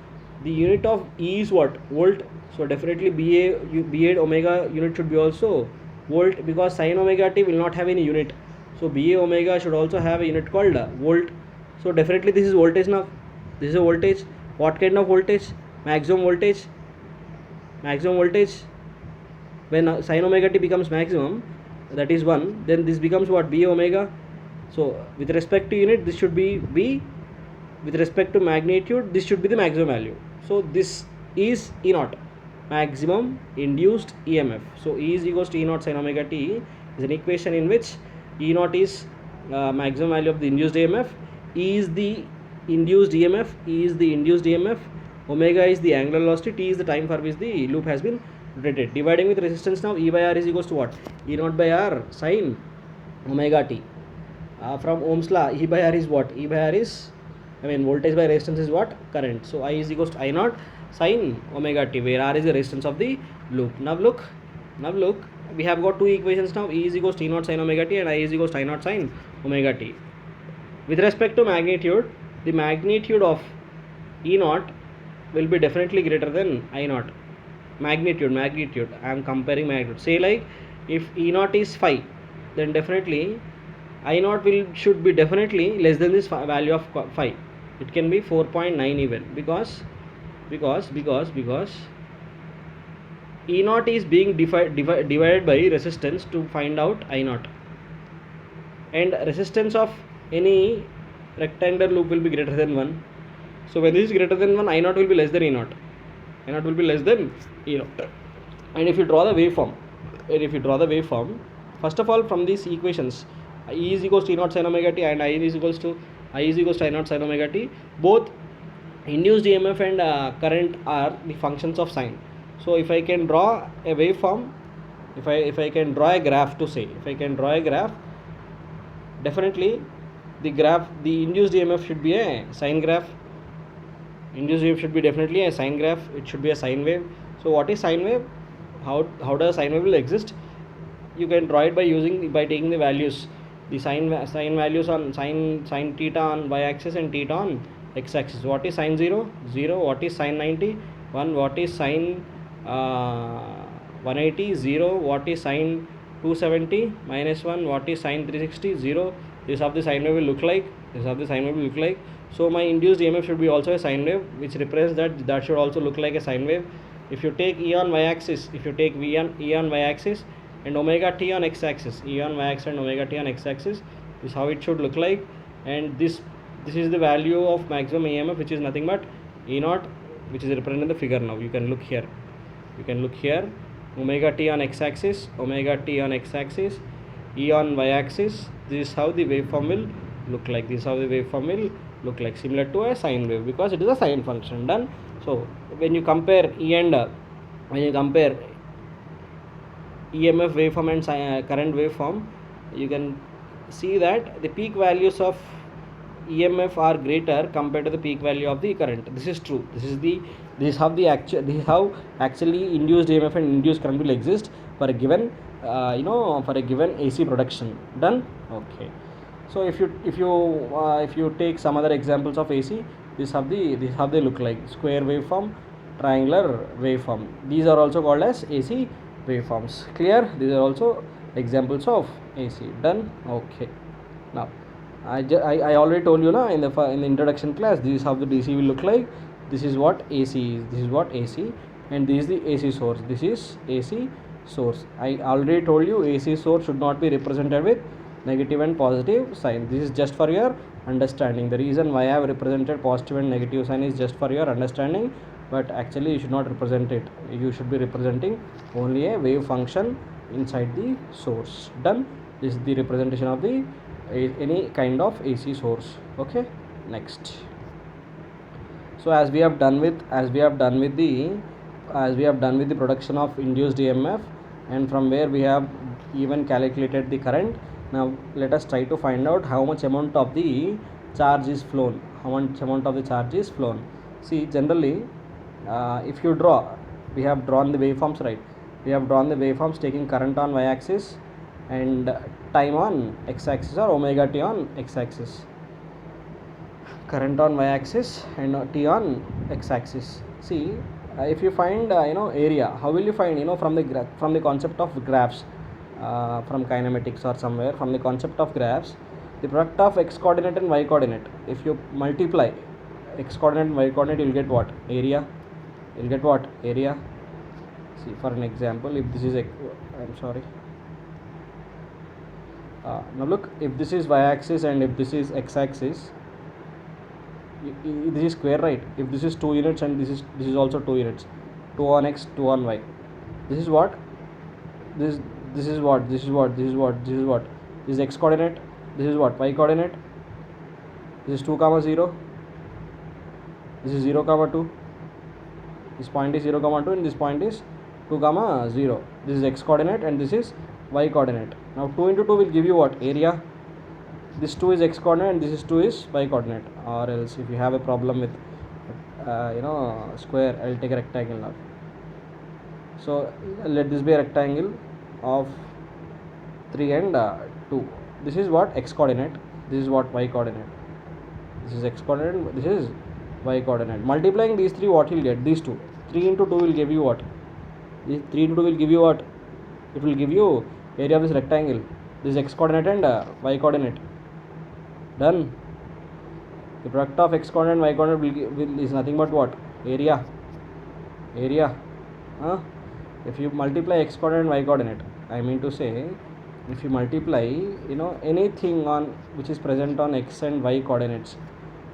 the unit of E is what? Volt. So definitely ba omega unit should be also volt, because sin omega t will not have any unit. So ba omega should also have a unit called volt. So definitely this is voltage now. This is a voltage. What kind of voltage? Maximum voltage. When sin omega t becomes maximum, that is 1, then this becomes what? Ba omega. So with respect to unit, this should be B. With respect to magnitude, this should be the maximum value. So this is E naught, maximum induced EMF. So E is equals to E naught sin omega t is an equation in which E naught is maximum value of the induced EMF, E is the induced EMF, omega is the angular velocity, t is the time for which the loop has been rotated. Dividing with resistance now, E by R is equals to what? E naught by R sin omega t. From Ohm's law, E by R is what? Voltage by resistance is what? Current. So I is equals to I naught sin omega t, where R is the resistance of the loop. Now look, we have got two equations now. E is equals to E naught sin omega t and I is equals to I naught sin omega t. With respect to magnitude, the magnitude of E naught will be definitely greater than I naught. Magnitude, I am comparing magnitude. Say like, if E naught is 5, then definitely I naught should be definitely less than this value of 5. It can be 4.9 even, because E naught is being divided by resistance to find out I naught, and resistance of any rectangular loop will be greater than 1. So when this is greater than 1, I naught will be less than E naught. And if you draw the waveform, first of all, from these equations, E is equals to E naught sin omega t and I is equals to I naught sin omega t, both induced EMF and current are the functions of sine. So if I can draw a waveform, if I can draw a graph, definitely the induced EMF should be a sine graph. Induced EMF should be definitely a sine graph. It should be a sine wave. So what is sine wave? How does sine wave will exist? You can draw it by taking the values, the sine values on sine theta on y-axis and theta on x-axis. What is sine 0? 0. What is sine 90? 1. What is sine 180? 0. What is sine 270? -1. What is sine 360? 0. This is how the sine wave will look like. This is how the sine wave will look like. So my induced EMF should be also a sine wave, which represents that should also look like a sine wave. If you take E on y-axis, if you take E on y-axis and omega t on x-axis, E on y-axis and omega t on x-axis, this is how it should look like. And this is the value of maximum EMF, which is nothing but E naught, which is represented in the figure. Now you can look here. You can look here. Omega t on x-axis, omega t on x-axis, E on y-axis. This is how the waveform will look like. This is how the waveform will look like, similar to a sine wave, because it is a sine function. Done. So when you compare E and when you compare EMF waveform and current waveform, you can see that the peak values of EMF are greater compared to the peak value of the current. This is true. This is how actually induced EMF and induced current will exist for a given for a given AC production. Done. Okay. So if you take some other examples of AC, this is how they look like: square waveform, triangular waveform. These are also called as AC waveforms. Clear? These are also examples of AC. Done. Okay. Now I already told you in the introduction class, this is how the DC will look like. This is what AC is. This is what AC, and this is the AC source. This is AC source. I already told you AC source should not be represented with negative and positive sign. This is just for your understanding. The reason why I have represented positive and negative sign is just for your understanding, but actually you should not represent it. You should be representing only a wave function inside the source. Done. This is the representation of the any kind of AC source. Okay. Next. So as we have done with the production of induced EMF, and from where we have even calculated the current. Now let us try to find out how much amount of the charge is flown. See, generally if you draw, we have drawn the waveforms, right? We have drawn the waveforms taking current on y-axis and time on x-axis, or omega t on x-axis. Current on y-axis and t on x-axis. See, if you find area, how will you find? From the concept of graphs, from kinematics or somewhere, from the concept of graphs, the product of x coordinate and y coordinate, if you multiply x coordinate and y coordinate, you will get what? Area. See, for an example, if this is now look, if this is y-axis and if this is x-axis, this is square, right? If this is 2 units and this is also 2 units, 2 on x, 2 on y, this is what? This is what? This is x coordinate. This is what? Y coordinate. This is 2, 0. This is 0, 2. This point is 0, 2, and this point is 2, 0. This is x coordinate and this is y coordinate. Now 2 into 2 will give you what? Area. This 2 is x coordinate and this is 2 is y coordinate. Or else if you have a problem with square, I will take a rectangle now. So let this be a rectangle of 3 and 2. This is what? X coordinate. This is what? Y coordinate. This is x coordinate, this is y coordinate. Multiplying these three, what you will get? These two. 3 into 2 will give you what? 3 into 2 will give you what? It will give you area of this rectangle. This is x coordinate and y coordinate. Done. The product of x coordinate and y coordinate is nothing but what? Area. If you multiply x coordinate and y coordinate, I mean to say, if you multiply anything on which is present on x and y coordinates,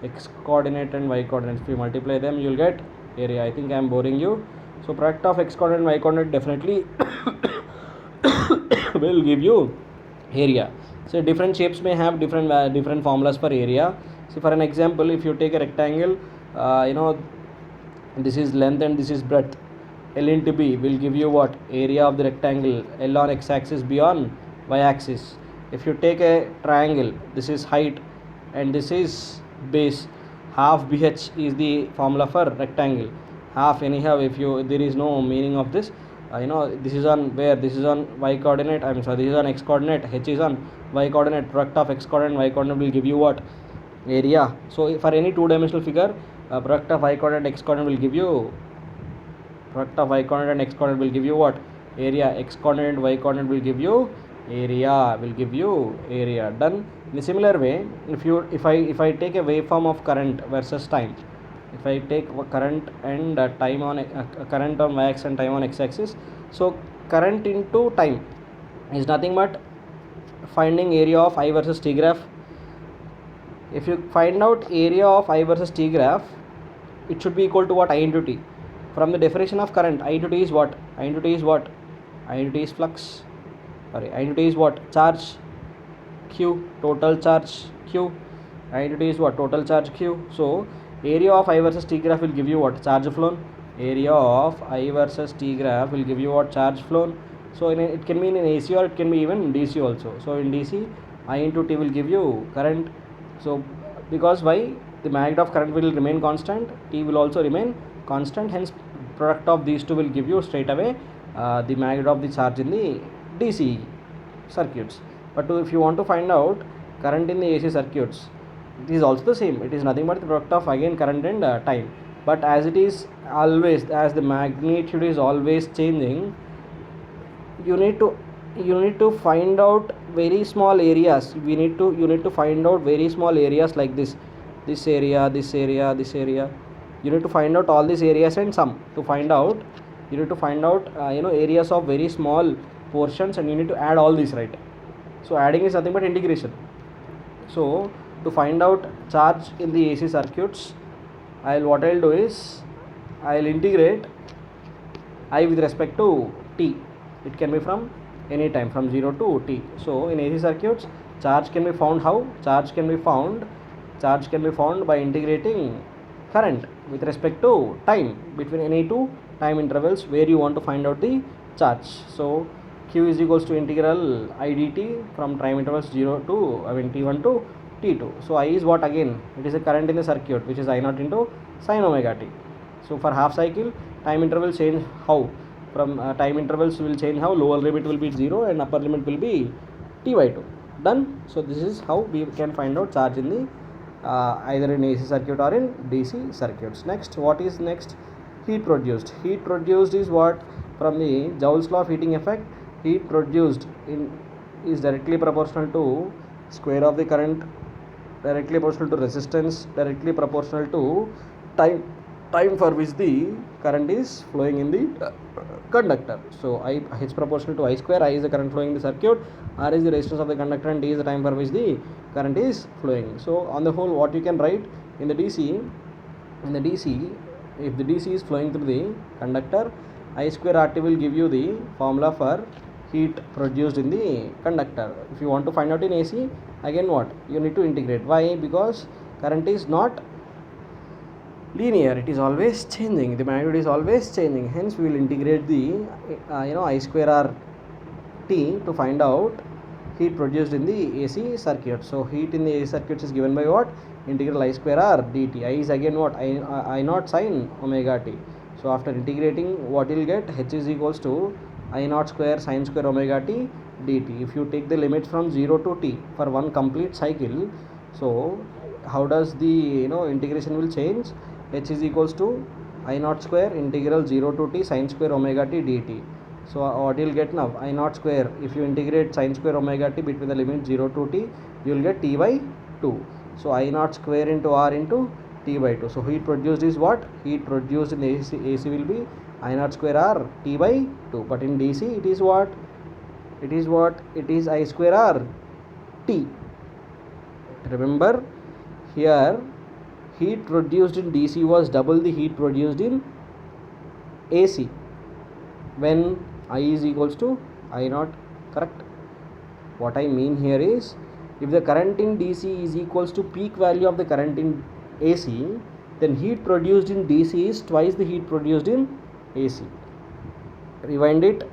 x coordinate and y coordinates, if you multiply them, you will get area. I think I am boring you. So product of x coordinate and y coordinate definitely will give you area. So different shapes may have different formulas for area. So for an example, if you take a rectangle, this is length and this is breadth. L into B will give you what? Area of the rectangle. L on x-axis, B on y-axis. If you take a triangle, this is height and this is base. Half BH is the formula for rectangle. Half anyhow, there is no meaning of this. This is on where? This is on y coordinate. This is on x coordinate. H is on y coordinate. Product of x coordinate and y coordinate will give you what? Area. So for any two-dimensional figure, product of y coordinate and x coordinate will give you. Product of y coordinate and x coordinate will give you what? Area. X coordinate and y coordinate will give you area will give you area. Done. In a similar way, if I take a waveform of current versus time, if I take current and time on current on y-axis and time on x-axis, so current into time is nothing but finding area of I versus t graph. If you find out area of I versus t graph, it should be equal to what? I into t. From the definition of current, I into t is what? I into t is what? I into t is flux. Sorry, I into t is what? Charge q, total charge q. I into t is what? Total charge q. So area of I versus t graph will give you what? Charge flown. Area of I versus t graph will give you what? Charge flown. So it can be in AC or it can be even in DC also. So in DC, I into t will give you current. So because why? The magnitude of current will remain constant, t will also remain constant, hence product of these two will give you straight away the magnitude of the charge in the DC circuits. But if you want to find out current in the AC circuits, it is also the same. It is nothing but the product of again current and time. But as it is always, as the magnitude is always changing, you need to find out very small areas. You need to find out very small areas like this area, this area, this area. You need to find out all these areas and sum to find out. You need to find out areas of very small portions, and you need to add all these, right? So adding is nothing but integration. So to find out charge in the AC circuits, what I'll do is I'll integrate I with respect to t. It can be from any time from 0 to t. So in AC circuits, charge can be found how? Charge can be found by integrating current with respect to time between any two time intervals where you want to find out the charge. So q is equals to integral I dt from time intervals 0 to t1 to t2. So I is what? Again, it is a current in the circuit, which is I naught into sin omega t. So for half cycle, time interval change how? From time intervals will change how? Lower limit will be 0 and upper limit will be t by 2. Done. So this is how we can find out charge in the either in AC circuit or in DC circuits. Next, what is next? Heat produced. Heat produced is what? From the Joule's law of heating effect, heat produced is directly proportional to square of the current, directly proportional to resistance, directly proportional to time for which the current is flowing in the conductor. So I is proportional to I square. I is the current flowing in the circuit, R is the resistance of the conductor, and D is the time for which the current is flowing. So on the whole, what you can write in the DC, if the DC is flowing through the conductor, I square RT will give you the formula for heat produced in the conductor. If you want to find out in AC, again what? You need to integrate. Why? Because current is not linear, it is always changing, the magnitude is always changing, hence we will integrate the I square R t to find out heat produced in the AC circuit. So heat in the AC circuit is given by what? Integral I square R dt. I is again what? I naught sin omega t. So after integrating, what you will get? H is equals to I naught square sin square omega t dt. If you take the limits from 0 to t for one complete cycle, so how does the integration will change? H is equals to I naught square integral 0 to t sin square omega t dt. So what you will get now? I naught square, if you integrate sin square omega t between the limit 0 to t, you will get t by 2. So I naught square into R into t by 2. So heat produced is what? Heat produced in AC will be I naught square R t by 2. But in DC it is what? It is I square R t. Remember, here heat produced in DC was double the heat produced in AC when I is equals to I naught, correct? What I mean here is, if the current in DC is equals to peak value of the current in AC, then heat produced in DC is twice the heat produced in AC. Rewind it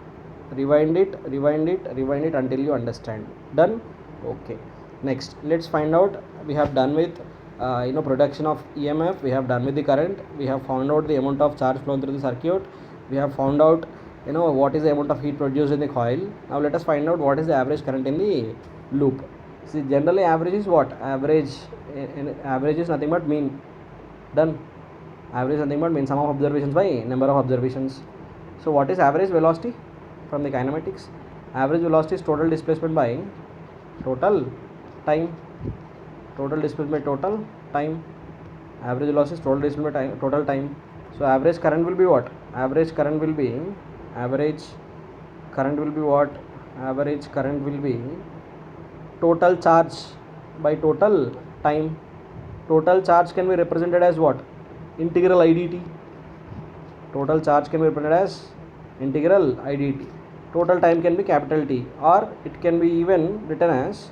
until you understand. Done? Okay. Next, let's find out. We have done with production of EMF, we have done with the current, we have found out the amount of charge flown through the circuit, we have found out what is the amount of heat produced in the coil. Now let us find out what is the average current in the loop. See, generally average is what? Average is nothing but mean. Done. Average is nothing but mean, sum of observations by number of observations. So what is average velocity from the kinematics? Average velocity is total displacement by total time. Total displacement by total time. Average velocity is total displacement by time, total time. So average current will be what? Average current will be what? Average current will be total charge by total time. Total charge can be represented as what? Integral IDT. Total charge can be represented as integral IDT. Total time can be capital T, or it can be even written as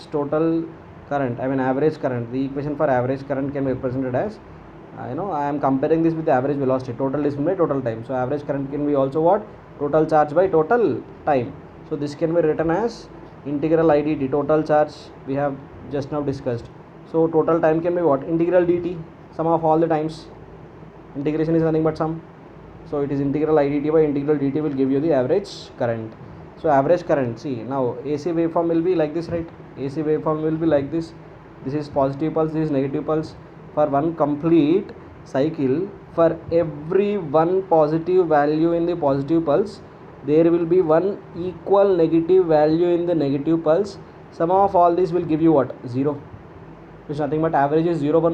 total current, average current. The equation for average current can be represented as I am comparing this with the average velocity, total distance by total time. So average current can be also what? Total charge by total time. So this can be written as integral IDT, total charge we have just now discussed. So total time can be what? Integral dt, sum of all the times. Integration is nothing but sum. So it is integral IDT by integral dt will give you the average current. So average current, see now AC waveform will be like this, right? AC waveform will be like this. This is positive pulse, this is negative pulse. For one complete cycle, for every one positive value in the positive pulse, there will be one equal negative value in the negative pulse. Sum of all this will give you what? 0. Which is nothing but average is 0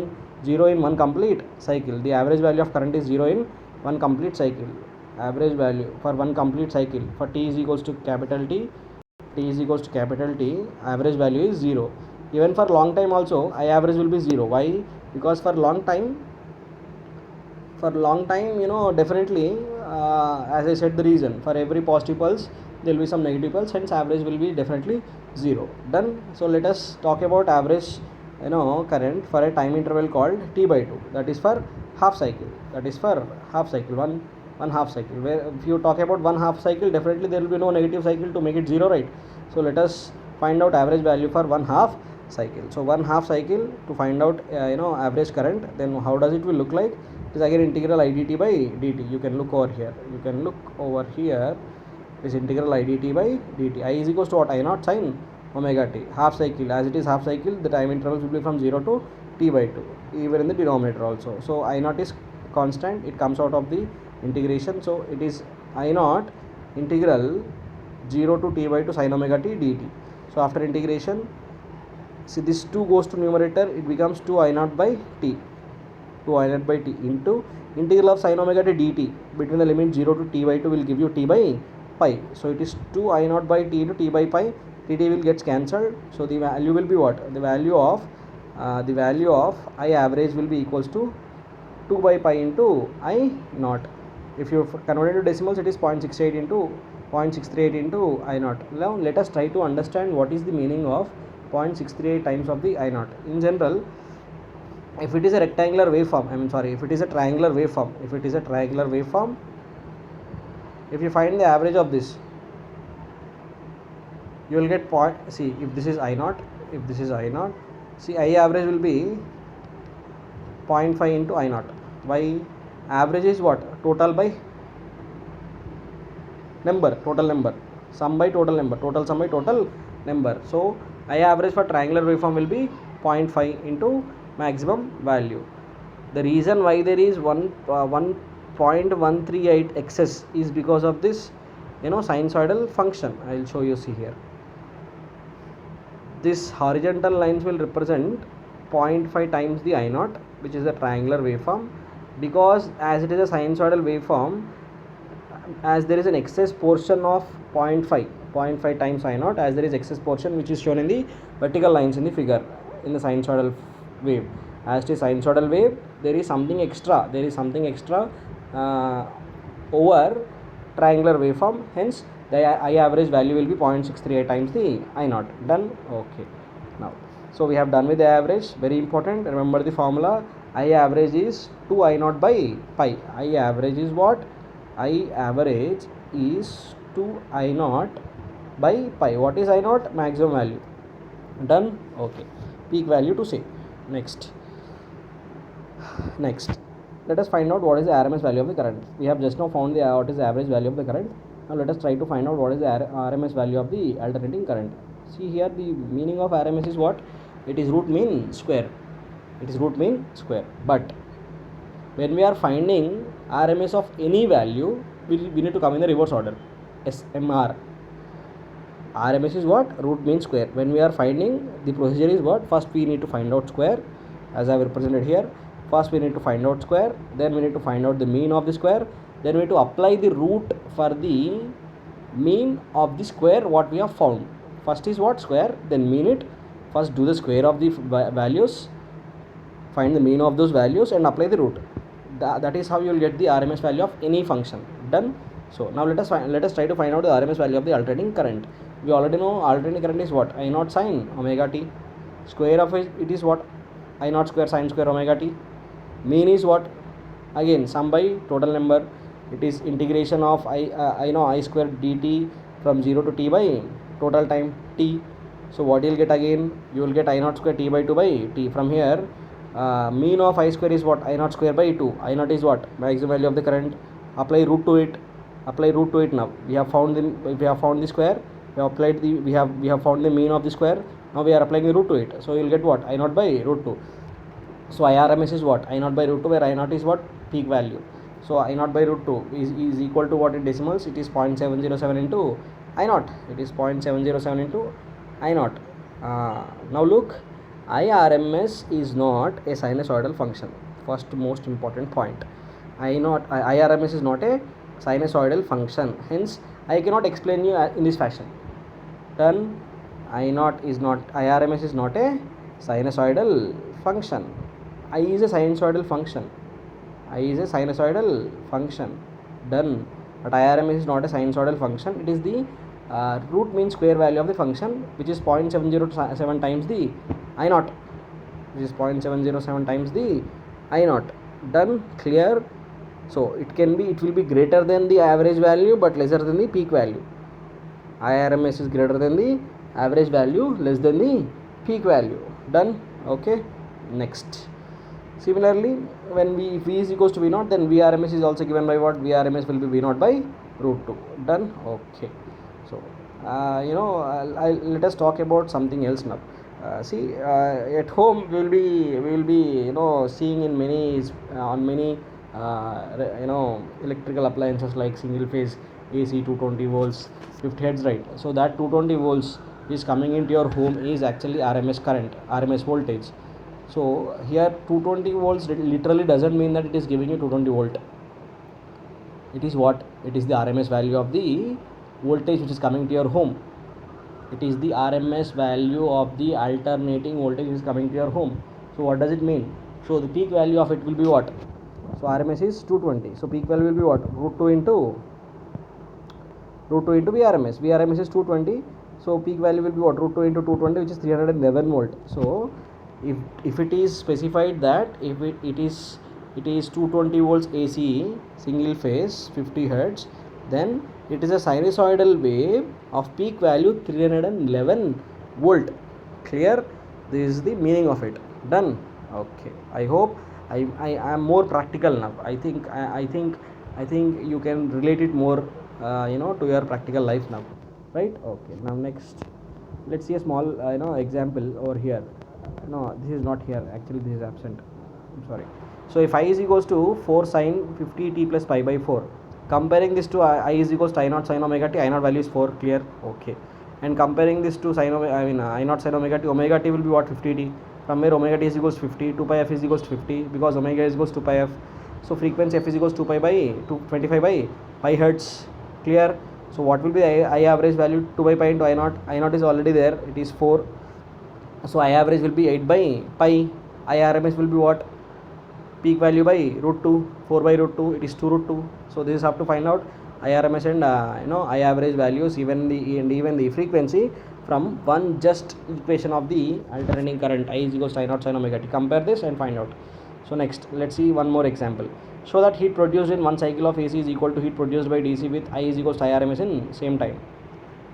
in one complete cycle. The average value of current is 0 in one complete cycle. Average value for one complete cycle for T is equals to capital T, average value is 0. Even for long time also, I average will be 0. Why? Because for long time, definitely, as I said the reason, for every positive pulse there will be some negative pulse, hence average will be definitely 0. Done. So let us talk about average current for a time interval called T by 2, that is for half cycle, one half cycle. Where if you talk about one half cycle, definitely there will be no negative cycle to make it 0, right? So let us find out average value for one half cycle. So one half cycle, to find out average current, then how does it will look like? It is again integral IDT by dt. You can look over here, it is integral IDT by dt. I is equals to what? I naught sin omega t. Half cycle, as it is half cycle, the time intervals will be from 0 to T by 2, even in the denominator also. So I naught is constant, it comes out of the integration. So it is I naught integral 0 to T by 2 sin omega t dt. So after integration, see this 2 goes to numerator, it becomes 2 I naught by t, into integral of sin omega t dt between the limit 0 to T by 2 will give you T by pi. So it is 2 I naught by t into T by pi. Tt will get cancelled. So the value will be what? The value of I average will be equals to 2 by pi into I naught. If you convert it to decimals, it is 0.68 into 0.638 into I naught. Now let us try to understand what is the meaning of 0.638 times of the I naught. In general, if it is a rectangular waveform, if it is a triangular waveform, if you find the average of this, you will get point. See, if this is I naught, see I average will be 0.5 into I naught. Why? Average is what? Total by number, total number, sum by total number, total sum by total number. So I average for triangular waveform will be 0.5 into maximum value. The reason why there is 1.138 excess is because of this sinusoidal function. I will show you. See here, this horizontal lines will represent 0.5 times the I naught, which is a triangular waveform. Because as it is a sinusoidal waveform, as there is an excess portion of 0.5 times I naught, as there is excess portion which is shown in the vertical lines in the figure in the sinusoidal wave. As it is sinusoidal wave, there is something extra, over triangular waveform, hence the I average value will be 0.638 times the I naught. Done. Okay. Now, so we have done with the average. Very important, remember the formula. I average is 2 I naught by pi. I average is what? I average is 2 I naught by pi. What is I naught? Maximum value. Done. Okay. Peak value to say. Next, let us find out what is the RMS value of the current. We have just now found what is the average value of the current. Now let us try to find out what is the RMS value of the alternating current. See here, the meaning of RMS is what? It is root mean square. But when we are finding RMS of any value, we need to come in the reverse order. SMR. RMS is what? Root mean square. When we are finding, the procedure is what? First we need to find out square, as I have represented here. First we need to find out square, then we need to find out the mean of the square, then we need to apply the root for the mean of the square what we have found. First is what? Square, then mean it. First do the square of the values, find the mean of those values and apply the root. That is how you will get the RMS value of any function. Done. So now let us try to find out the RMS value of the alternating current. We already know alternating current is what? I naught sine omega t. Square of it is what? I naught square sine square omega t. Mean is what? Again sum by total number. It is integration of I square dt from 0 to t by total time t. So what you will get again? You will get I naught square t by 2 by t. From here, mean of I square is what? I naught square by 2. I naught is what? Maximum value of the current. Apply root to it. Now we have found the square. We have found the mean of the square. Now we are applying the root to it. So you will get what? I naught by root 2. So IRMS is what? I naught by root 2, where I naught is what? Peak value. So I naught by root 2 is equal to what in decimals? It is 0.707 into I naught. It is 0.707 into I naught. Now look, IRMS is not a sinusoidal function. First most important point. IRMS is not a sinusoidal function. Hence, I cannot explain you in this fashion. Done. IRMS is not a sinusoidal function. I is a sinusoidal function. Done. But IRMS is not a sinusoidal function. It is the root mean square value of the function, which is 0.707 times the I naught. Done. Clear. So it will be greater than the average value but lesser than the peak value. IRMS is greater than the average value, less than the peak value. Done. Okay. Next. Similarly, when V is equals to V naught, then VRMS is also given by what? VRMS will be V naught by root 2. Done. Okay. So let us talk about something else now. At home we will be seeing in many electrical appliances like single phase AC 220 volts 50 hertz, right? So that 220 volts is coming into your home is actually RMS current, RMS voltage. So here 220 volts literally doesn't mean that it is giving you 220 volt. It is what? It is the RMS value of the voltage which is coming to your home. It is the RMS value of the alternating voltage which is coming to your home. So what does it mean? So the peak value of it will be what? So RMS is 220. So peak value will be what? Root 2 into VRMS. VRMS is 220. So peak value will be what? Root 2 into 220, which is 311 volt. So if it is specified that if it is 220 volts AC single phase 50 hertz, then it is a sinusoidal wave of peak value 311 volt. Clear? This is the meaning of it. Done. Okay. I hope I am more practical now. I think you can relate it more to your practical life now, right? Okay. Now next, let's see a small example over here. No, this is not here. Actually, this is absent. I'm sorry. So if I is equals to 4 sine 50 t plus pi by 4, comparing this to I is equals to I naught sine omega t, I naught value is 4. Clear? Okay. And comparing this to I naught sine omega t will be what? 50 t. From where omega t is equals to 50, 2 pi f is equals to 50, because omega is equals to 2 pi f. So frequency f is equals to 2 pi by 25 by pi hertz. Clear? So what will be the I average value? 2 by pi into I naught. I naught is already there. It is 4. So I average will be 8 by pi. I RMS will be what? Peak value by root 2. 4 by root 2. It is 2 root 2. So this is how to find out I RMS and I average values, even the frequency from one just equation of the alternating current I is equals to I naught sin omega t. Compare this and find out. So next, let's see one more example. Show that heat produced in one cycle of AC is equal to heat produced by DC with I is equals to I RMS in same time.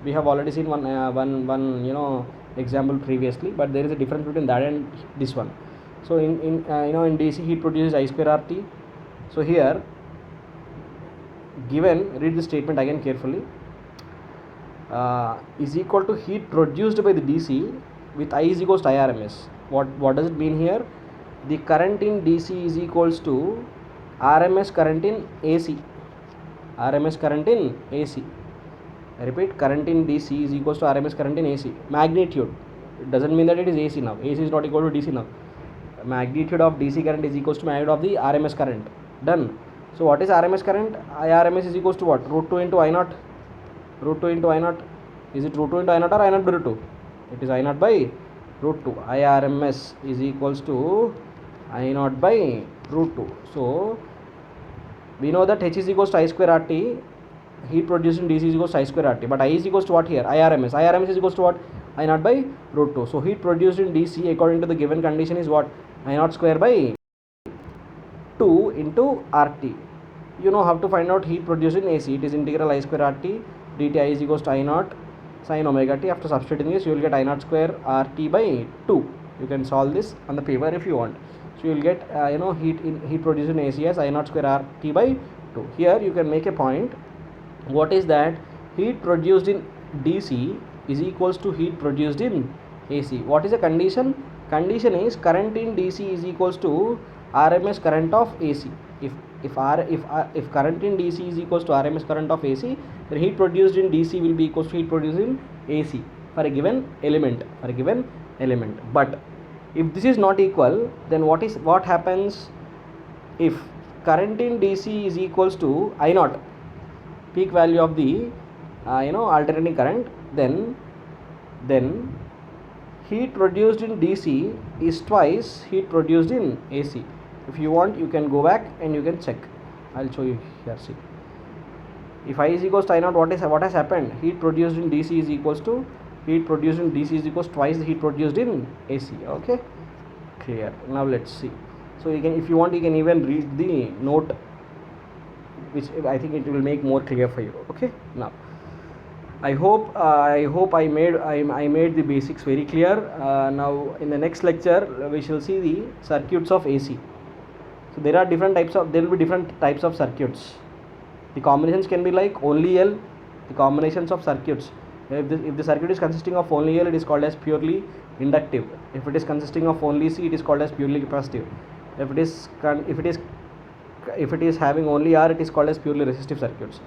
We have already seen one example previously, but there is a difference between that and this one. So in DC heat produces I square RT. So here given, read the statement again carefully, is equal to heat produced by the DC with I is equals to I RMS. What does it mean here? The current in DC is equals to RMS current in AC. I repeat, current in DC is equals to RMS current in AC. Magnitude, it doesn't mean that it is AC now. AC is not equal to DC now. Magnitude of DC current is equals to magnitude of the RMS current. Done. So what is RMS current? IRMS is equals to what? Root 2 into I naught. Root 2 into I naught. Is it root 2 into I naught or I naught by root 2? It is I naught by root 2. IRMS is equals to I naught by root 2. So we know that H is equals to I square RT. Heat produced in DC is equals to I square RT. But I is equals to what here? IRMS. IRMS is equals to what? I naught by root 2. So heat produced in DC according to the given condition is what? I naught square by 2 into RT. You know how to find out heat produced in AC. It is integral I square RT dt I is equals to I naught sin omega t. After substituting this, you will get I naught square RT by 2. You can solve this on the paper if you want. So you will get heat produced in AC as I naught square RT by 2. Here you can make a point. What is that? Heat produced in DC is equals to heat produced in AC. What is the condition? Condition is current in DC is equals to RMS current of AC. If current in DC is equals to RMS current of AC, then heat produced in DC will be equals to heat produced in AC for a given element. But if this is not equal, then what happens if current in DC is equals to I naught, peak value of the alternating current, then heat produced in DC is twice heat produced in AC. If you want, you can go back and you can check. I'll show you here. See, if I is equals to I naught, what has happened? Heat produced in DC is equals to twice the heat produced in AC. Okay, clear. Now let's see. So if you want, you can even read the note, which I think it will make more clear for you. Okay, now I hope I made the basics very clear. Now in the next lecture we shall see the circuits of AC. So there will be different types of circuits. The combinations can be like only L. The combinations of circuits. If the circuit is consisting of only L, it is called as purely inductive. If it is consisting of only C, it is called as purely capacitive. If it is having only R, it is called as purely resistive circuits.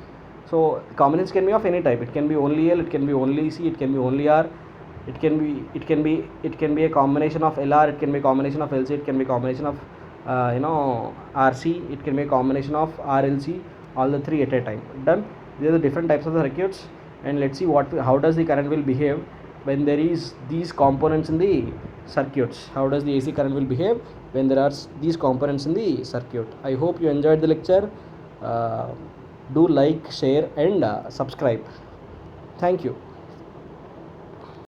So combinations can be of any type. It can be only L, it can be only C, it can be only R. It can be a combination of LR, it can be a combination of LC, it can be a combination of RC, it can be a combination of RLC, all the three at a time. Done. These are the different types of the circuits, and let's see how does the current will behave when there is these components in the circuits. How does the AC current will behave when there are these components in the circuit. I hope you enjoyed the lecture. Do like, share and subscribe. Thank you.